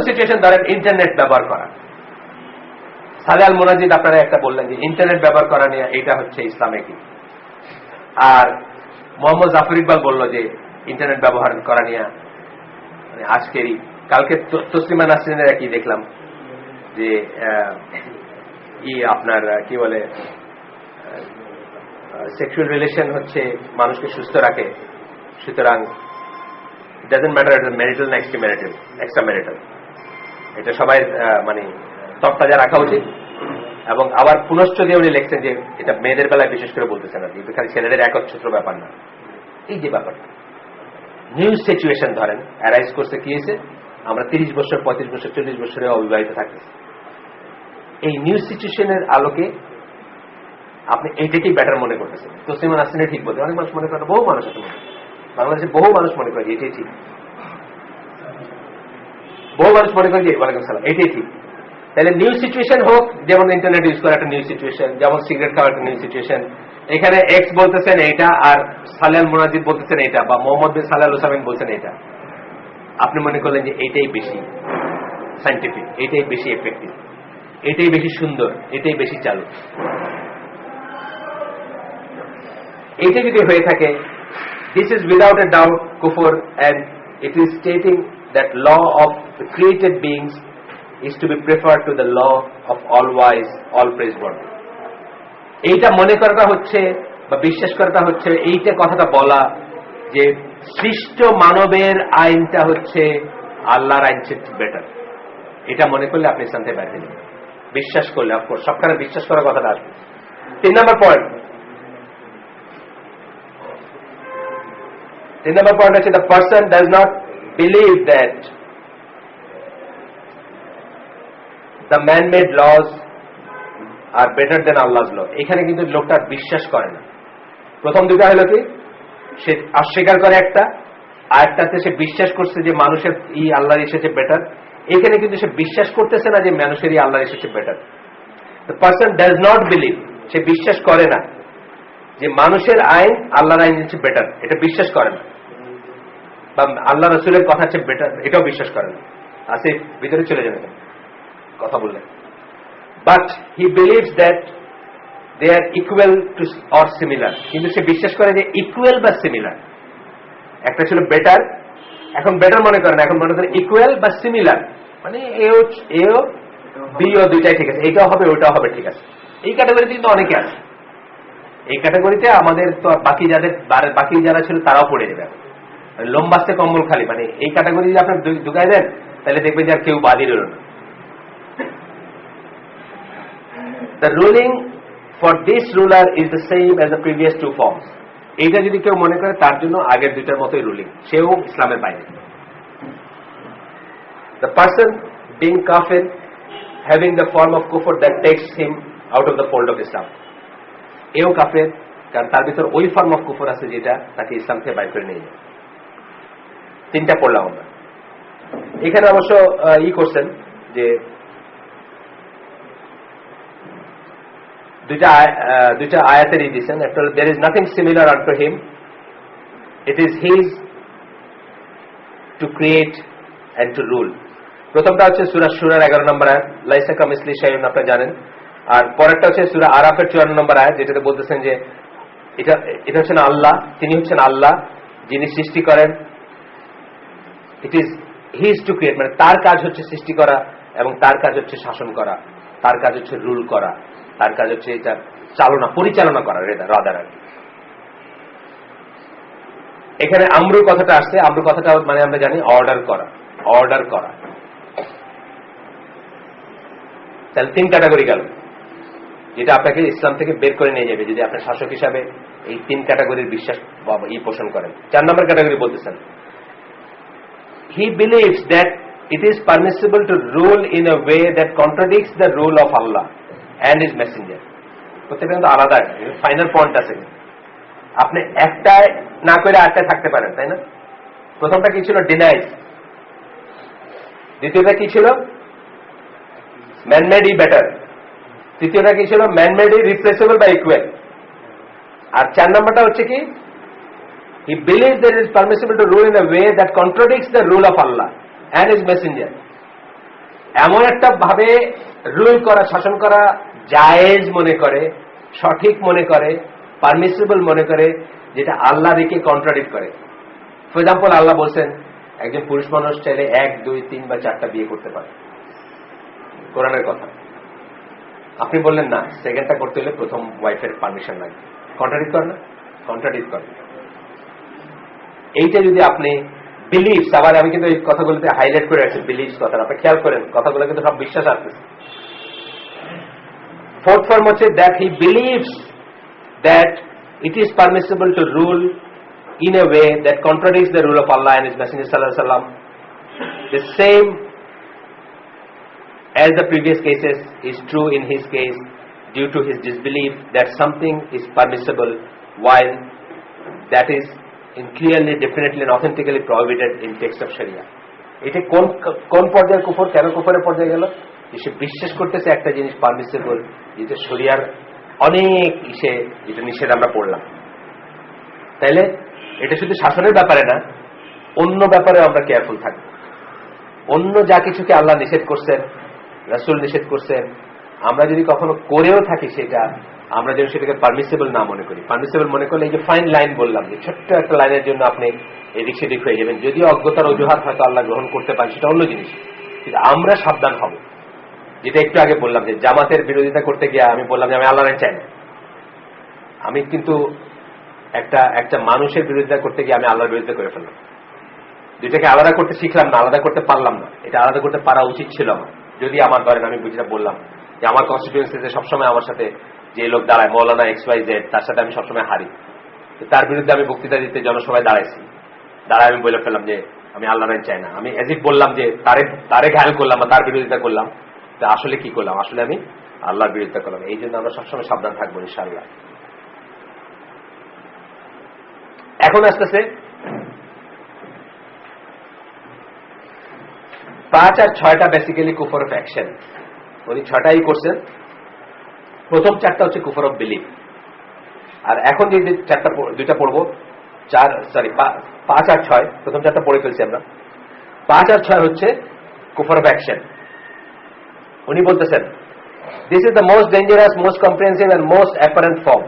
সিচুয়েশন ধরেন ইন্টারনেট ব্যবহার করা। সালে আল মুনাজিদ আপনারা একটা বললেন যে ইন্টারনেট ব্যবহার করা নিয়ে এটা হচ্ছে ইসলামে কি, আর মোহাম্মদ জাফর ইকবাল বলল যে ইন্টারনেট ব্যবহার করা নিয়ে মানে আজকেরই, কালকে তসলিমা নাসরিনের কি দেখলাম যে আপনার কি বলে সেক্সুয়াল রিলেশন হচ্ছে মানুষকে সুস্থ রাখে, সুতরাং ডাজন্ট ম্যাটার এটা ম্যারিটাল না এক্সট্রা ম্যারিটাল, এটা সবাই মানে তত্ত্বাজা রাখা উচিত। এবং আবার পুনশ্চ দিয়ে উনি লিখছেন যে এটা মেয়েদের বেলায় বিশেষ করে বলতেছেন আর কি, খালি ছেলেদের একচ্ছত্র ব্যাপার না। এই যে ব্যাপারটা নিউ সিচুয়েশন ধরেন অ্যারাইজ করছে, কি হয়েছে, আমরা 30 বছর 35 বছর 40 বছরে অবিবাহিত থাকতেছি, এই নিউ সিচুয়েশনের আলোকে আপনি এইটাকেই বেটার মনে করতেছেন। তসলিমা নাসরিন ঠিক বলতে, অনেক মানুষ মনে করে, বহু মানুষ আছে বাংলাদেশে, বহু মানুষ মনে করে এটাই ঠিক, বহু মানুষ মনে করে যে ওয়ালাইকুম সালাম এটাই ঠিক। তাহলে নিউ সিচুয়েশন হোক, যেমন ইন্টারনেট ইউজ করা একটা নিউ সিচুয়েশন, যেমন সিগারেট খাওয়া একটা নিউ সিচুয়েশন, এখানে এক্স বলতেছেন এইটা আর সালেহ মুনাজিদ বলতেছেন এইটা, বা মোহাম্মদ বিন সালেহ ওসামিন বলছেন এইটা, আপনি মনে করলেন যে এইটাই বেশি সাইন্টিফিক, এইটাই বেশি এফেক্টিভ, এটাই বেশি সুন্দর, এটাই বেশি চালু। এইটা যদি হয়ে থাকে, this is without a doubt kufr, and it is stating that law of the created beings is to be preferred to the law of all wise, all praiseworthy. এইটা মনে করাটা হচ্ছে বা বিশ্বাস করাটা হচ্ছে, এইটা কথাটা বলা যে সৃষ্ট মানবের আইনটা হচ্ছে আল্লাহর আইন বেটার, এটা মনে করলে আপনি ইসলাম থেকে বাইরে নেবেন। বিশ্বাস করলে অফকোর্স সবখানে বিশ্বাস করার কথাটা আসবে। 3 নম্বর পয়েন্ট হচ্ছে the person does not believe that the man made laws are better than Allah's law. এখানে কিন্তু লোকটা বিশ্বাস করে না। প্রথম দুটা হলো কি, সে অস্বীকার করে একটা, আর একটাতে সে বিশ্বাস করছে যে মানুষের আল্লাহর এসেছে বেটার। এখানে কিন্তু সে বিশ্বাস করতেছে না যে মানুষেরই আল্লাহর এসেছে better. The person does not believe, সে বিশ্বাস করে না যে মানুষের আইন আল্লাহর আইন হচ্ছে বেটার, এটা বিশ্বাস করে না। বা আল্লাহ রসুলের কথা হচ্ছে বেটার, এটাও বিশ্বাস করে না। আসে ভিতরে চলে যাবে কথা বললেন। But he believes that they are equal to or similar, কিন্তু সে বিশ্বাস করে যে ইকুয়াল বা সিমিলার। একটা ছিল বেটার, এখন বেটার মনে করেন, এখন মনে করেন ইকুয়াল বা সিমিলার, মানে এও বিও দুইটাই ঠিক আছে, এইটাও হবে ওইটাও হবে, ঠিক আছে। এই ক্যাটাগরিতে কিন্তু অনেকে আছে। এই ক্যাটাগরিতে আমাদের তো বাকি যারা ছিল তারাও পড়ে যাবে। লম্বাস্তে কম্বল খালি, মানে এই ক্যাটাগরি যদি আপনি ঢুকাই দেন তাহলে দেখবেন যে আর কেউ বাদই রইল না। The ruling for this ruler is the same as the previous two forms. এইটা যদি কেউ মনে করে তার জন্য আগের দুইটার মতোই রুলিং, সেও ইসলামের বাইরে। The person being kafir, having the form of kufr that takes him out of the fold of Islam, এও কাফের, কারণ তার ভিতর ওই ফর্ম অফ কুফর আছে যেটা তাকে ইসলাম থেকে বাইর করে নিয়ে যায়। 3টা পড়লাম আমরা। এখানে অবশ্য করছেন যে দুইটা আয়াতের দিয়েছেন। একটা হল there is nothing similar unto him, it is his to create and to rule। প্রথমটা হচ্ছে সূরা শুরার 11 নম্বর আয়াত, লাইসা কামিসলি শাইউন, আপনারা জানেন। আর পরেরটা হচ্ছে সূরা আরাফের 54 নম্বর আয়াত, যেটাতে বলতেছেন যে এটা হচ্ছেন আল্লাহ, তিনি হচ্ছেন আল্লাহ যিনি সৃষ্টি করেন। It is his to create, মানে তার কাজ হচ্ছে সৃষ্টি করা এবং তার কাজ হচ্ছে শাসন করা, তার কাজ হচ্ছে রুল করা, তার কাজ হচ্ছে এটা পরিচালনা করা রাদার। এখানে আমরু কথাটা আসছে, আমরু কথাটা মানে আমরা জানি অর্ডার করা। তাহলে 3 ক্যাটাগরি গেল, যেটা আপনাকে ইসলাম থেকে বের করে নিয়ে যাবে যদি আপনি শাসক হিসাবে এই 3 ক্যাটাগরির বিশ্বাস পোষণ করেন। 4 নম্বর ক্যাটাগরি বলতেছেন, he believes that it is permissible to rule in a way that contradicts the rule of Allah and his messenger। প্রত্যেকটা কিন্তু আলাদা, ফাইনাল পয়েন্ট আছে। আপনি একটাই না করে আরেকটায় থাকতে পারেন, তাই না? প্রথমটা কি ছিল? ডিনাইজ। দ্বিতীয়টা কি ছিল? ম্যানমেড ই বেটার। তৃতীয়টা কি ছিল? ম্যানমেড ই রিপ্লেসেবল বা ইকুয়াল। আর 4 নম্বরটা হচ্ছে কি? he believes that it is permissible to rule in a way that contradicts the rule of Allah and his messenger। এমন একটা ভাবে রুল করা, শাসন করা জায়েজ মনে করে, সঠিক মনে করে, পারমিসিবল মনে করে, যেটা আল্লাহ রেখে কন্ট্রাডিক্ট করে। ফর এক্সাম্পল, আল্লাহ বলছেন একজন পুরুষ মানুষ চাইলে 1, 2, 3 বা 4টা বিয়ে করতে পারে, কোরআনের কথা। আপনি বললেন না, সেকেন্ডটা করতে হলে প্রথম ওয়াইফের পারমিশন লাগবে। কন্ট্রাডিক্ট করে না? কন্ট্রাডিক্ট করে। এইটা যদি আপনি বিলিভস, আবার আমি কিন্তু এই কথাগুলোতে হাইলাইট করে রাখছি বিলিভস কথাটা, আপনি খেয়াল করেন কথাগুলো কিন্তু সব বিশ্বাস আসতেছে। 4th ফর্ম হচ্ছে that he believes that it is permissible to rule in a way that contradicts the rule of Allah and his messenger sallallahu alaihi wasallam. The same as the previous cases is true in his case due to his disbelief that something is permissible while that is in clearly, definitely and authentically prohibited in text of Sharia. এটা কোন পর্যায়ে কুফর, কেন কুফরের পর্যায়ে গেল? সে বিশ্বাস করতেছে একটা জিনিস পারমিসিবল, যেটা শরিয়ার অনেক যেটা নিষেধ আমরা পড়লাম। তাইলে এটা শুধু শাসনের ব্যাপারে না, অন্য ব্যাপারেও আমরা কেয়ারফুল থাকবো। অন্য যা কিছুকে আল্লাহ নিষেধ করছেন, রাসূল নিষেধ করছেন, আমরা যদি কখনো করেও থাকি সেটা আমরা যেন সেটাকে পারমিসিবল না মনে করি। পারমিসিবল মনে করলে এই যে ফাইন লাইন বললাম, যে ছোট্ট একটা লাইনের জন্য আপনি এদিক সেদিক হয়ে যাবেন, যদিও অজ্ঞতার অজুহাত হয়তো আল্লাহ গ্রহণ করতে পারেন, সেটা অন্য জিনিস, কিন্তু আমরা সাবধান হব। যেটা একটু আগে বললাম যে জামাতের বিরোধিতা করতে গিয়ে আমি বললাম যে আমি আল্লাহর চাই না, আমি কিন্তু একটা মানুষের বিরোধিতা করতে গিয়ে আমি আল্লাহর বিরোধিতা করে ফেললাম। দুইটাকে আলাদা করতে শিখলাম না, আলাদা করতে পারলাম না। এটা আলাদা করতে পারা উচিত ছিল আমার। যদি আমার ধরেন আমি বুঝিটা বললাম যে আমার কনস্টিটিউয়েন্সিতে সবসময় আমার সাথে যে লোক দাঁড়ায় মৌলানা XYZ, তার সাথে আমি সবসময় হারি, তার বিরুদ্ধে আমি বক্তৃতা দিতে জনসভায় দাঁড়াইছি, দাঁড়ায় আমি বলে ফেললাম যে আমি আল্লাহ রাইন চাই না, আমি এজিক বললাম যে তারে ঘায়ল করলাম বা তার বিরোধিতা করলাম, তো আসলে কি করলাম, আসলে আমি আল্লাহর বিরোধিতা করলাম। এই জন্য আমরা সবসময় সাবধান থাকবো ইনশাআল্লাহ। এখন আসতেছে 5 আর 6টা বেসিক্যালি কুফর অফ অ্যাকশন। উনি 6টাই করছেন। প্রথম 4টা হচ্ছে কুফর অফ বিলিফ। আর এখন যে 2টা পড়বো 5 আর 6, প্রথম 4টা পড়ে ফেলছি আমরা। 5 আর 6 হচ্ছে কুফর অফ অ্যাকশন। উনি বলতেছেন, this is the most dangerous, most comprehensive and most apparent form.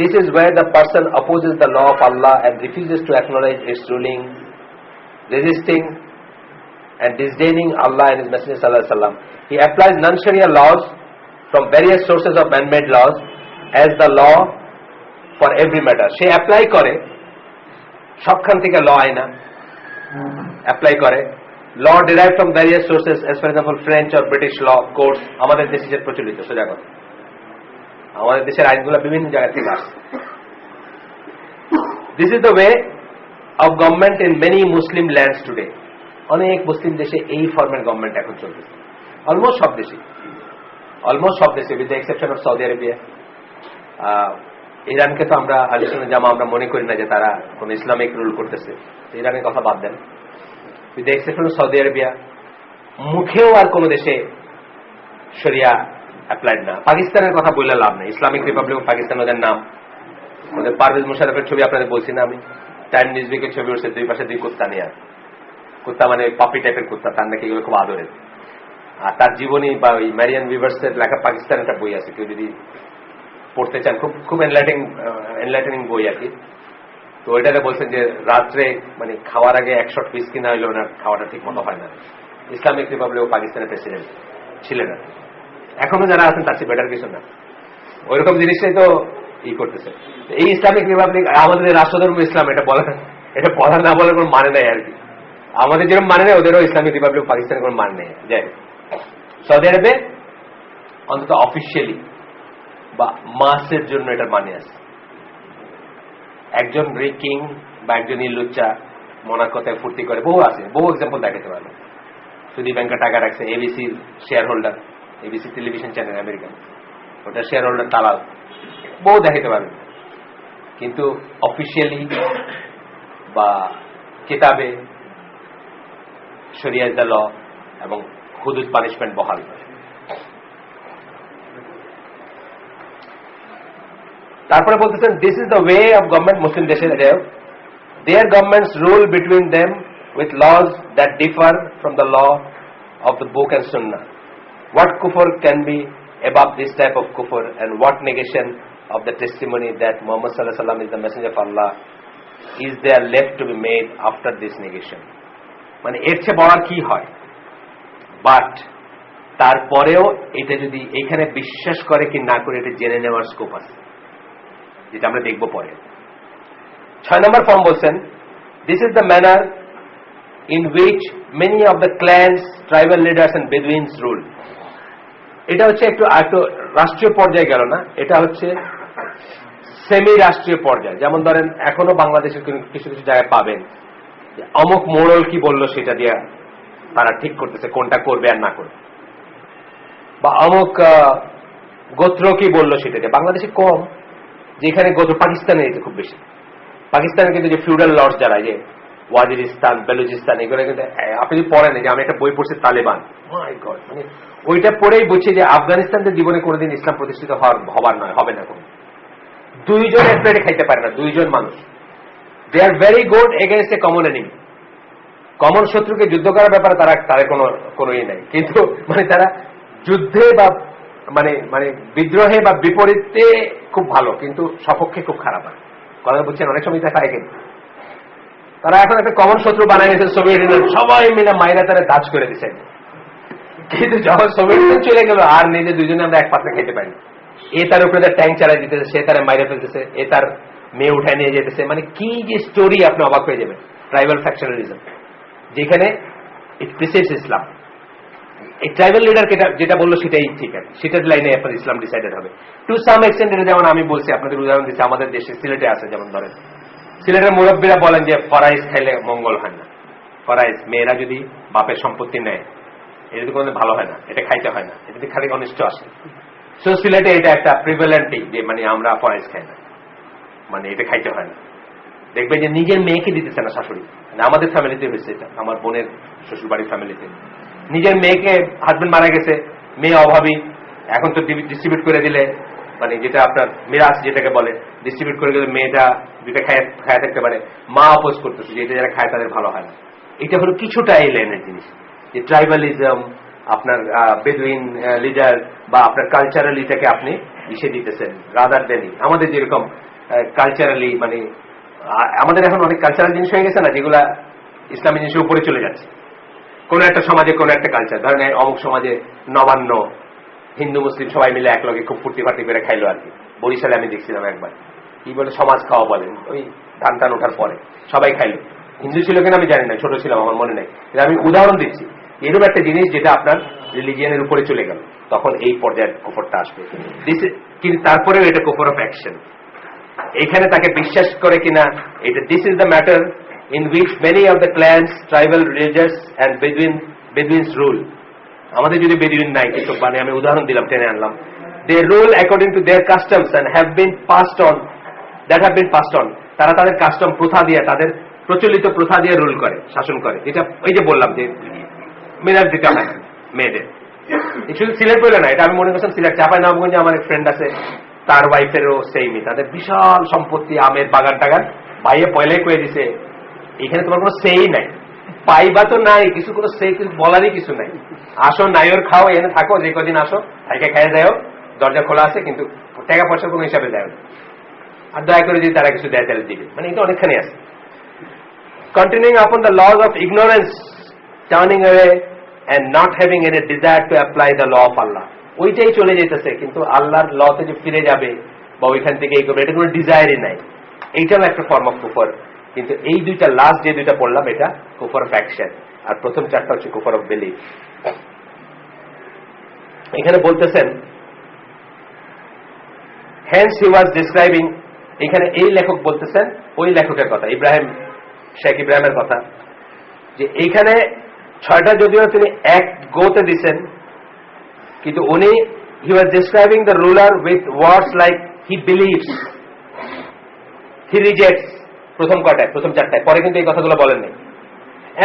This is where the person opposes the law of Allah and refuses to acknowledge its ruling, resisting and disdaining Allah and His Messenger sallallahu alaihi wasallam. He applies non-Sharia laws from various sources of man-made laws as the law for every matter. She apply করে সবখান থেকে ল আইনা apply করে। Law derive from various sources, as for example French or British law courts. আমাদের দেশে প্রচলিত সোজা কথা, আমাদের দেশের আইনগুলো বিভিন্ন জায়গা থেকে আসছে। This is the way of government in many Muslim lands today. অনেক মুসলিম দেশে এই ফর্মের গভর্নমেন্ট এখন চলতেছে, অলমোস্ট সব দেশে, with the exception of Saudi আরবিয়া। ইরানকে তো আমরা আলোচনা জামা আমরা মনে করি না যে তারা কোন ইসলামিক রুল করতেছে, ইরানের কথা বাদ দেন। With the exception of Saudi Arabia, মুখেও আর কোন দেশে শরিয়া অ্যাপ্লাইড না। পাকিস্তানের কথা বললে লাভ নেই, ইসলামিক রিপাবলিক অফ পাকিস্তান ওদের নাম। ওদের পারভেজ মুশাররফের ছবি আপনাদের বলছি না আমি, টাইম নিউজউইকের ছবি উঠছে, 2 পাশে 2 কুত্তা নিয়ে। কুত্তা মানে পাপি টাইপের কুত্তা, তার নাকি এগুলো খুব আদরের। আর তার জীবনী বা ওই ম্যারিয়ান উইভার্সের লেখা পাকিস্তানের একটা বই আছে, কেউ যদি পড়তে চান, খুব এনলাইটেনিং বই আর কি। তো ওইটাতে বলছেন যে রাত্রে মানে খাওয়ার আগে 1 শট হুইস্কি না হইলে ওনার খাওয়াটা ঠিক মতো হয় না। ইসলামিক রিপাবলিক ও পাকিস্তানের প্রেসিডেন্ট ছিলেন, এখনো যারা আছেন তার চেয়ে বেটার কিছু না। ওইরকম জিনিসটাই তো করতেছে এই ইসলামিক রিপাবলিক। আমাদের রাষ্ট্রধর্ম ইসলাম, এটা বলা না বলার কোন মানে নাই আর কি। আমাদের যেরকম মানে নেই ওদেরও ইসলামিক রিপাবলিক পাকিস্তানের কোন মানে নেই। যাই সৌদি আরবে অন্তত অফিসিয়ালি বা মাসের জন্য এটার মানে আছে। একজন কিং বা একজন ইলুচ্চা মনার কথায় ফুর্তি করে, বহু আছে, বহু এক্সাম্পল দেখাতে পারবে। সুদী ব্যাংকে টাকা রাখছে, ABC share holder, ABC television channel American, ওটা শেয়ার হোল্ডার দালাল, বহু দেখাতে পারবে। কিন্তু অফিসিয়ালি বা কিতাবে শরিয়া দ্য ল এবং হুদুদ পানিশমেন্ট বহাল। তারপরে বলতেছেন, this is the way of government Muslim দেশের। Their governments rule between them with laws that differ from the law of the book and Sunnah. What kufr can be above this type of kufr, and what negation of the testimony that Muhammad sallallahu alaihi wasallam is the messenger of Allah is there left to be made after this negation? মানে এর চেয়ে বড় কি হয়? But তারপরেও এটা যদি এখানে বিশ্বাস করে কি না করে এটা জেনে নেওয়ার স্কোপ আছে, যেটা আমরা দেখব পরে। 6 নম্বর ফর্ম বলছেন, this is the manner in which many of the clans, tribal leaders and Bedouins rule. এটা হচ্ছে একটু রাষ্ট্রীয় পর্যায়ে গেল না, এটা হচ্ছে সেমি রাষ্ট্রীয় পর্যায়ে। যেমন ধরেন এখনো বাংলাদেশের কিছু কিছু জায়গায় পাবেন অমুক মোড়ল কি বললো সেটা দিয়ে তারা ঠিক করতেছে কোনটা করবে আর না করবে, বা অমুক গোত্র কি বললো সেটা দিয়ে। বাংলাদেশে কম, যেখানে গোত্র, পাকিস্তানে এটা খুব বেশি। পাকিস্তানে কিন্তু যে ফিউডাল লর্ডস যারা, যে ওয়াজিরিস্তান, বেলুচিস্তান, এগুলো কিন্তু আপনি যদি পড়েন, যে আমি একটা বই পড়ছি তালেবান, মাই গড, মানে ওইটা পড়েই বুঝছি যে আফগানিস্তানের জীবনে কোনোদিন ইসলাম প্রতিষ্ঠিত হবার নয়, হবে না। কোন 2 জন এক প্লেটে খাইতে পারে না, 2 জন মানুষ। They are very good against a common enemy. Common শত্রুকে যুদ্ধ করার ব্যাপারে তাদের কোনো ইয়ে নাই, কিন্তু মানে তারা যুদ্ধে বা মানে বিদ্রোহে বা বিপরীতে খুব ভালো, কিন্তু সপক্ষে খুব খারাপ হয়। কথা বুঝছেন? অনেক সময় দেখা হয় কিন্তু তারা এখন একটা কমন শত্রু বানাই নিয়েছে সোভিয়েত ইউনিয়ন, সবাই মিলে মাইরা তারা দাজ করে দিচ্ছেন। কিন্তু যখন সোভিয়েত ইউনিয়ন চলে গেল আর নিজে 2 জনে আমরা এক পাত্রে খেতে পারি। এ তার উপরে ট্যাঙ্ক চালাই দিতেছে, সে তারা মাইরা ফেলতেছে, এ তার মেয়ে উঠায় নিয়ে যেতেছে। মানে কি যে স্টোরি, আপনি অবাক হয়ে যাবেন। ট্রাইবাল ফ্যাকশনালিজম, যেখানে ইট প্রিসিডস ইসলাম। এই ট্রাইবাল লিডারকে যেটা বললো সেটাই ঠিক আছে, সেটার লাইনে আপনার ইসলাম ডিসাইডেড হবে টু সাম এক্সটেন্ট। এটা যেমন আমি বলছি, আপনাদের উদাহরণ দিচ্ছি, আমাদের দেশে সিলেটে আছে, যেমন ধরেন সিলেটের মুরব্বীরা বলেন যে ফরাইজ খাইলে মঙ্গল হয় না, ফরাইজ মেয়েরা যদি বাপের সম্পত্তি নেয় এটা তো কোনো ভালো হয় না, এটা খাইতে হয় না, এটা খালি অনিষ্ট আসে। সো সিলেটে এটা একটা প্রিভেলেন্টই যে মানে আমরা ফরাইজ খাই না, মানে এটা খাইতে হয় না। দেখবেন যে নিজের মেয়েকে দিতেছে না শাশুড়ি, মানে আমাদের ফ্যামিলিতে হয়েছে এটা, আমার বোনের শ্বশুর বাড়ির ফ্যামিলিতে নিজের মেয়েকে, হাজবেন্ড মারা গেছে, মেয়ে অভাবী, এখন তো ডিস্ট্রিবিউট করে দিলে, মানে যেটা আপনার মিরাজ যেটাকে বলে, ডিস্ট্রিবিউট করে দিলে মেয়েটা যেটা খায় থাকতে পারে, মা অপোজ করতেছে যে এটা যারা খায় তাদের ভালো হয় না। এটা হলো কিছুটা এই লাইনের জিনিস, যে ট্রাইবালিজম, আপনার বেদুইন লিডার বা আপনার কালচারালিটাকে আপনি ইসে দিতেছেন রাদার দেনই। আমাদের যেরকম কালচারালি, মানে আমাদের এখন অনেক কালচারাল জিনিস হয়ে গেছে না, যেগুলা ইসলামী জিনিসের উপরে চলে যাচ্ছে। কোন একটা সমাজে কোন একটা কালচার, ধরেন অমুক সমাজে নবান্ন হিন্দু মুসলিম সবাই মিলে একলগে খুব ফুর্তি ফার্তি করে খাইলো আর কি। বরিশালে আমি দেখছিলাম একবার, কি বলে সমাজ খাওয়া বলেন, ওই ধান টান ওঠার পরে সবাই খাইলো। হিন্দু ছিল কিনা আমি জানি না, ছোট ছিলাম আমার মনে নেই, আমি উদাহরণ দিচ্ছি। এরকম একটা জিনিস যেটা আপনার রিলিজিয়ানের উপরে চলে গেল, তখন এই পর্যায়ের কুফরটা আসবে। কিন্তু তারপরেও এটা কুফর অফ অ্যাকশন। এখানে তাকে বিশ্বাস করে কিনা এটা, this is the matter in which many of the clans, tribal religious and Bedouins rule. আমাদের যদি বেদুইন নাই, কিন্তু মানে আমি উদাহরণ দিলাম, টেনে আনলাম, they rule according to their customs and have been passed on, that have been passed on. তারা তাদের কাস্টম প্রথা দিয়ে, তাদের প্রচলিত প্রথা দিয়ে রুল করে, শাসন করে। এটা ওই যে বললাম যে মিরাজ দিতে হয় মেয়েদের, শুধু সিলেট বলে না, এটা আমি মনে করছিলাম সিলেট চাঁপাইনবাবগঞ্জে আমার এক ফ্রেন্ড আছে, তার ওয়াইফেরও সেইমই, তাদের বিশাল সম্পত্তি, আমের বাগান টাগান, ভাইয়ে পয়লাই কয়ে দিছে এখানে তোমার কোনো সেই নাই, পাইবা তো নাই কিছু, কোনো সেই কিছু বলারই কিছু নাই, আসো নাইওর খাও, এখানে থাকো, যে কদিন আসো তাইকে খাইয়ে যাও, দরজা খোলা আছে, কিন্তু টাকা পয়সার কোনো হিসাবে দেয় না, আর দয়া করে যদি তারা কিছু দেয় তাহলে দিবে, মানে এটা অনেকখানি আছে। Continuing upon the lodge of ignorance, turning away and not having any desire to apply the law of Allah, ওইটাই চলে যেতেছে, কিন্তু আল্লাহর লতে যে ফিরে যাবে বা ওইখান থেকে এই করবে, এটা কোনো ডিজায়ারই নাই। এইটাও একটা ফর্ম অফ কুফর। কিন্তু এই দুইটা লাস্ট যে দুইটা পড়লাম, এটা কুফর অফ অ্যাকশন, আর প্রথম চারটা হচ্ছে কুফর অফ বিলিফ। এখানে বলতেছেন hence he was describing, এখানে এই লেখক বলতেছেন ওই লেখকের কথা, শেখ ইব্রাহিমের কথা, যে এইখানে ছয়টা যদিও তিনি এক গোতে দিচ্ছেন, কিন্তু উনি he was describing the ruler with words like he believes, he rejects, প্রথম কয়টায়, প্রথম চারটায়, পরে কিন্তু এই কথাগুলো বলেন নাই,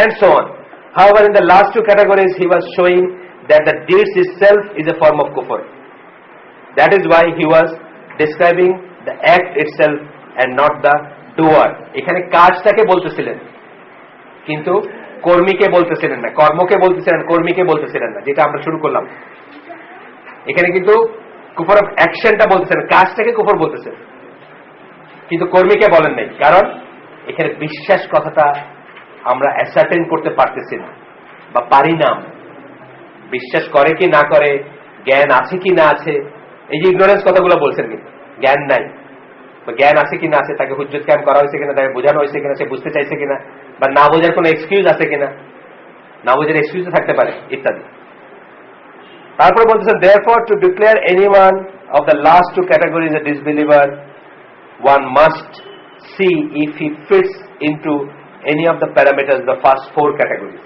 and so on. However, in the last two categories he was showing that the deeds itself is a form of kufr. That is why he was describing the act itself and not the doer. এখানে কাজটাকে বলতেছিলেন, কিন্তু কর্মীকে বলতেছিলেন না, কর্মকে বলতেছিলেন, কর্মীকে বলতেছিলেন না, যেটা আমরা শুরু করলাম। এখানে কিন্তু কুফর অফ অ্যাকশনটা বলতেছেন, কাজটাকে কুফর বলতেছেন, কিন্তু কর্মীকে বলেন নাই, কারণ এখানে বিশ্বাস কথাটা আমরা অ্যাসার্টেন করতে পারতেছি না বা পারি না। বিশ্বাস করে কি না করে, জ্ঞান আছে কি না আছে, এই যে ইগনোরেন্স কথাগুলো বলছেন, কিন্তু জ্ঞান নাই বা জ্ঞান আছে কি না আছে, তাকে হুজ্জত কায়েম করা হয়েছে কিনা, তাকে বোঝানো হয়েছে কিনা, সে বুঝতে চাইছে কিনা, বা না বোঝার কোনো এক্সকিউজ আছে কিনা, না বোঝার এক্সকিউজ থাকতে পারে ইত্যাদি। তারপরে বলতেছেন therefore to declare anyone of the last two categories a disbeliever, one must see if he fits into any of the parameters, the first four categories.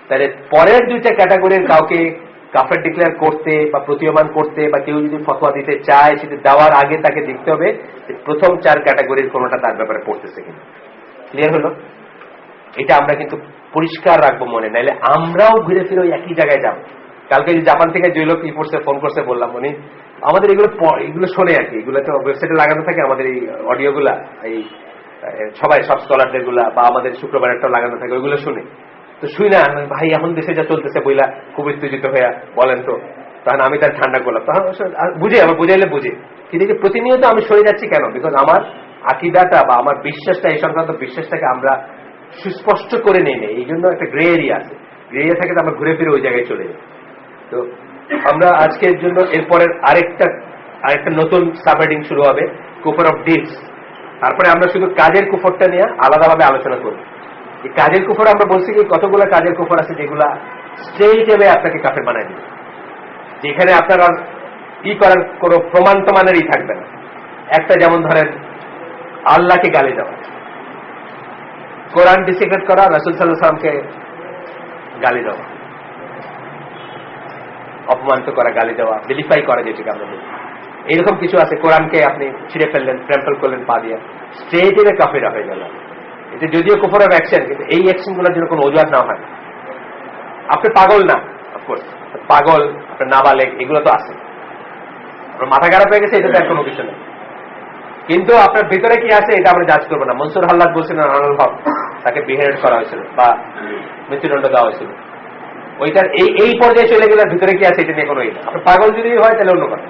তাহলে পরের দুইটা ক্যাটাগরির কাউকে কাফের ডিক্লেয়ার করতে বা প্রতীয়মান করতে বা কেউ যদি ফতোয়া দিতে চায়, সেটা দেওয়ার আগে তাকে দেখতে হবে যে প্রথম চার ক্যাটাগরির কোনটা তার ব্যাপারে পড়তেছে কিনা। ক্লিয়ার হলো? এটা আমরা কিন্তু পরিষ্কার রাখবো মনে, নাইলে আমরাও ঘুরে ফিরে ওই একই জায়গায় যাব। কালকে যে জাপান থেকে যে লোক ফোন করছে বললাম, উনি আমাদের এগুলো শোনে আর কি, এগুলো তো ওয়েবসাইটে লাগানো থাকে আমাদের এই অডিওগুলা, এই সবাই সব স্কলারদের গুলা বা আমাদের শুক্রবার একটা লাগানো থাকে, ওইগুলো শুনে। তো শুই না, ভাই এখন দেশে যা চলতেছে বইলা খুব উত্তেজিত হইয়া বলেন তো, তখন আমি তার ঠান্ডা করলাম, তখন বুঝে, আমার বুঝাইলে বুঝে, কিন্তু প্রতিনিয়ত আমি সরে যাচ্ছি কেন? বিকজ আমার আকিদাটা বা আমার বিশ্বাসটা, এই সংক্রান্ত বিশ্বাসটাকে আমরা সুস্পষ্ট করে নেই, এই জন্য একটা গ্রে এরিয়া আছে, গ্রে এরিয়া থাকে তো আমরা ঘুরে ফিরে ওই জায়গায় চলে যাই। তো আমরা আজকের জন্য এরপরের আরেকটা নতুন সাবহেডিং শুরু হবে, কুফর অফ ডিডস, তারপরে আমরা শুধু কাজের কুফরটা নিয়ে আলাদাভাবে আলোচনা করব। এই কাজের কুফর আমরা বলছি কি কতগুলো কাজের কুফর আছে যেগুলা স্ট্রেইট এভাবে আপনাকে কাফের বানায় দিবে, যেখানে আপনার আর ই করার কোনো প্রমাণ টমানেরই থাকবে না। একটা যেমন ধরেন আল্লাহকে গালি দেওয়া, কোরআন ডিসিক্রেট করা, রাসূল সাল্লাল্লাহু আলাইহি ওয়াসাল্লামকে গালি দেওয়া, অপমানিত করা, গালি দেওয়া, ভিলিফাই করা, যেটাকে আমরা বলি। এইরকম কিছু আছে। কোরআনকে আপনি ছিঁড়ে ফেললেন, ট্র্যাম্পল করলেন পা দিয়ে, স্ট্রেট এর কাফেরা হয়ে গেল। এটা যদিও কুফর অফ অ্যাকশন, কিন্তু এই অ্যাকশনগুলোর জন্য কোনো অজুহাত না হয়। আপনি পাগল না, অফকোর্স পাগল, আপনার নাবালেগ, এগুলো তো আছে। আপনার মাথা খারাপ হয়ে গেছে, এটা তো আর কোনো কিছু নেই। কিন্তু আপনার ভিতরে কি আছে এটা আমরা জাজ করবো না। মনসুর হাল্লাদ বলছিলেন আনারুল হক, তাকে বিহেড করা হয়েছিল বা মৃত্যুদণ্ড দেওয়া হয়েছিল। ওইটার এই পর্যায়ে চলে গেলে ভিতরে কি আছে এটা নিয়ে কোনো ইয়ে। আপনার পাগল যদি হয় তাহলে অন্য কথা,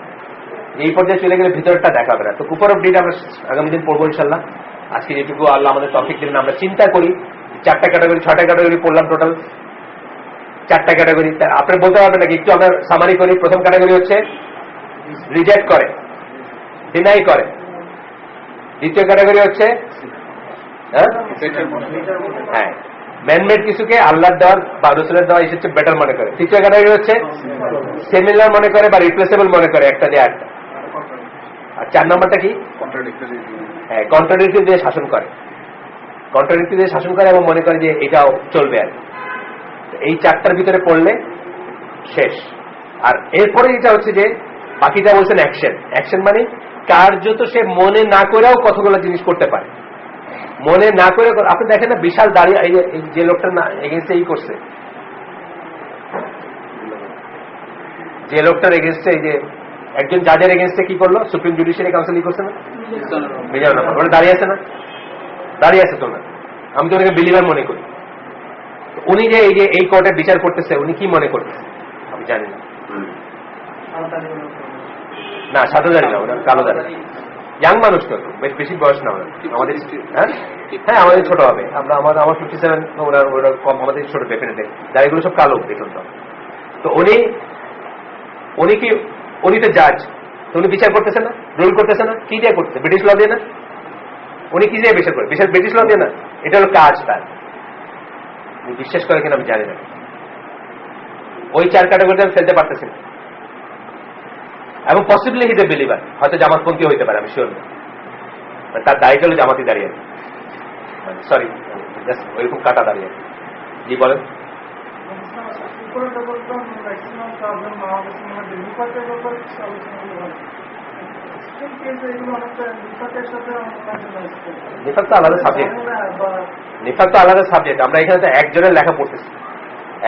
এই পর্যায়ে চলে গেলে ভিতরটা দেখা হবে না। তো কুফর অফ ডিড আমরা আগামী দিন পড়বো ইনশাল্লাহ। আজকে যেটুকু আল্লাহ আমাদের তৌফিক দিলেন, আমরা চিন্তা করি 4টা ক্যাটাগরি 6টা ক্যাটাগরি পড়লাম, টোটাল 4টা ক্যাটাগরি। আপনি বলতে পারবেন নাকি? একটু আমরা সামারি করি। প্রথম ক্যাটাগরি হচ্ছে রিজেক্ট করে, ডিনাই করে। দ্বিতীয় ক্যাটাগরি হচ্ছে হ্যাঁ ম্যানমেড কিছুকে আল্লাহর দেওয়ার বা রাসূলের দেওয়া হিসেবে বেটার মনে করে। তৃতীয় ক্যাটাগরি হচ্ছে সিমিলার মনে করে বা রিপ্লেসেবল মনে করে, একটা দিয়ে একটা। আর 4 নম্বরটা কি? হ্যাঁ, কন্ট্রাডিক্টরি দিয়ে শাসন করে, কন্ট্রাডিক্টরি দিয়ে শাসন করে এবং মনে করে যে এটাও চলবে। আর এই 4টার ভিতরে পড়লে শেষ। আর এরপরে যেটা হচ্ছে যে বাকিটা বলছেন অ্যাকশন। অ্যাকশন মানে কার্য তো সে মনে না করেও কতগুলো জিনিস করতে পারে, মনে না করে। আপনি দেখেন না, বিশাল দাঁড়িয়ে এই যে লোকটার না এগেনস্টে ই করছে, যে লোকটার এগেনস্টে, এই যে একজন জাজের এগেনস্টে কি করলো, সুপ্রিম জুডিশিয়ারি কাউন্সিল ই করছে না, মিজানুর রহমান, ওটা দাঁড়িয়ে আছে না? দাঁড়িয়ে আছে তো না? আমি তো ওনাকে বিলিভার মনে করি। উনি যে এই যে এই কোর্টে বিচার করতেছে, উনি কি মনে করতেছে আমি জানি না। না, সাদা দাঁড়ি না, ওরা কালো দাঁড়ি। ইয়াং মানুষ তো, বেশি বয়স না ওরা আমাদের। হ্যাঁ আমাদের ছোট হবে। আমরা আমার 57, ওরা কম, আমাদের ছোট ডেফিনেটলি। দাঁড়িগুলো সব কালো দেখুন তো। তো উনি তো জাজ, তো উনি বিচার করতেছে না, রুল করতেছে না, কি দিয়ে করতেছে? ব্রিটিশ ল দিয়ে না? উনি কি দিয়ে বিচার করে? ব্রিটিশ ল দিয়ে না। এটা হলো কাজ তার। উনি বিশ্বাস করে কিনা আমি জানি না। ওই 4 ক্যাটাগরিতে আমি ফেলতে পারতেছি না। এবং পসিবলি হিজ এ বিলিভার, হয়তো জামাতপন্থী হইতে পারে, আমি শিওর না। তার দাড়িটা হলো জামাতি দাঁড়িয়ে, সরি ওইরকম কাটা দাঁড়িয়ে। জি বলেন। নিফাক তো আলাদা সাবজেক্ট, নিফাক তো আলাদা সাবজেক্ট। আমরা এখানে তো একজনের লেখা পড়তেছি,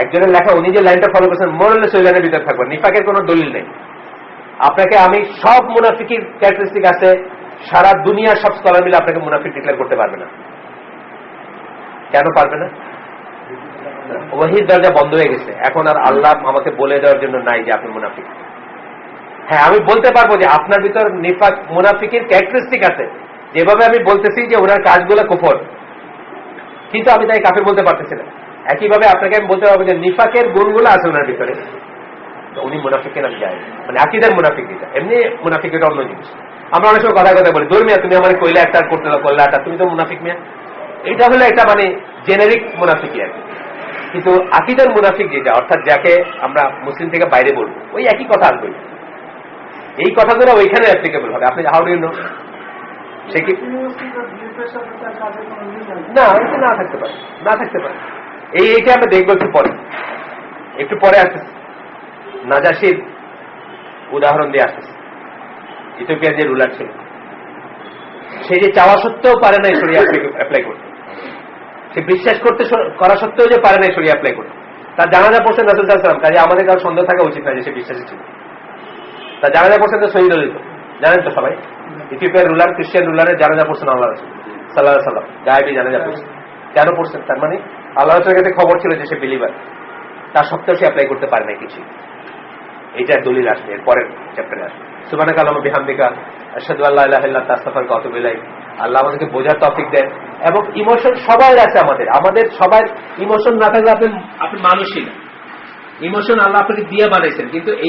একজনের লেখা, উনি যে লাইনটা ফলো করছেন মোরালে সেই লাইনের ভিতরে থাকবেন। নিফাকের কোনো দলিল নেই। আপনাকে আমি সব মুনাফিকের ক্যারেক্টারিস্টিক আছে, সারা দুনিয়ার সব স্কলার মিলে আপনাকে মুনাফিক ডিক্লেয়ার করতে পারবে না। কেন পারবে না? ওয়াহির দরজা বন্ধ হয়ে গেছে। এখন আর আল্লাহ আমাকে বলে দেওয়ার জন্য নাই যে আপনি মুনাফিক। হ্যাঁ, আমি বলতে পারবো যে আপনার ভিতর নিফাক মুনাফিকের ক্যারেক্টারিস্টিক আছে, যেভাবে আমি বলতেছি যে ওনার কাজগুলো কুফর, কিন্তু আমি তাই কাফির বলতে পারতেছি না। একইভাবে আপনাকে আমি বলতে পারবো যে নিফাকের গুণগুলো আছে ওনার ভিতরে, উনি মুনাফিকের আমি যাই, মানে আকিদার মুনাফিক। যেটা এমনি মুনাফিক এটা অন্য জিনিস। আমরা অনেক সময় কথা বলি, দূর মিয়া তুমি আমার কইলা একটা করতে দাও, করলে একটা, তুমি তো মুনাফিক মিয়া। এটা হলো একটা মানে জেনেরিক মুনাফিকই আর কি। কিন্তু আকিদার মুনাফিক যেটা, অর্থাৎ যাকে আমরা মুসলিম থেকে বাইরে বলবো, ওই একই কথা আসবে। এই কথাগুলো ওইখানে অ্যাপ্লিকেবল হবে। আপনি হাউ ডু ইউ নো? সে কি না, এটা না থাকতে পারে, না থাকতে পারে। এইটা আমরা দেখবো একটু পরে আসতেছি। নাজাশির উদাহরণ দিয়ে আসতেছে। ইথিওপিয়ার যে রুলার ছিল, সে যে চাওয়া সত্ত্বেও পারে নাই শরিয়া অ্যাপ্লাই করতে, সে বিশ্বাস করতে করা সত্ত্বেও যে পারে নাই শরিয়া অ্যাপ্লাই করতে। তার জানাজা পড়ছেন রাসূল সাল্লাল্লাহু আলাইহি ওয়াসাল্লাম। কাজে আমাদের কারো সন্দেহ থাকা উচিত না যে সে বিশ্বাসী ছিল। তার জানাজা পড়ছেন তো শহীদ হয়ে যেত, জানেন তো সবাই। ইথিওপিয়ার রুলার, খ্রিস্টান রুলারের জানাজা পড়ছেন আল্লাহ রাসূল সাল্লাল্লাহু আলাইহি ওয়াসাল্লাম, গায়েবী জানাজা পড়ছেন। কেন পড়ছেন? তার মানে আল্লাহ রাসূলের কাছে খবর ছিল যে সে বিলিভার, তার সত্ত্বেও সে অ্যাপ্লাই করতে পারে নাই কিছু। এইটার দলিল আসবে এর পরের চ্যাপ্টারে আসবে। সুবহানাকা আল্লাহুম্মা বিহামদিকা আশহাদু আল্লা ইলাহা ইল্লা আনতা আস্তাগফিরুকা ওয়া আতুবু ইলাইক। আল্লাহ আমাদেরকে বোঝার তৌফিক দেন। এবং ইমোশন সবাই আছে, আমাদের সবার ইমোশন না থাকলে আপনি মানুষই না। ইমোশন আল্লাহ আপনাকে দিয়ে বানাইছেন, কিন্তু এই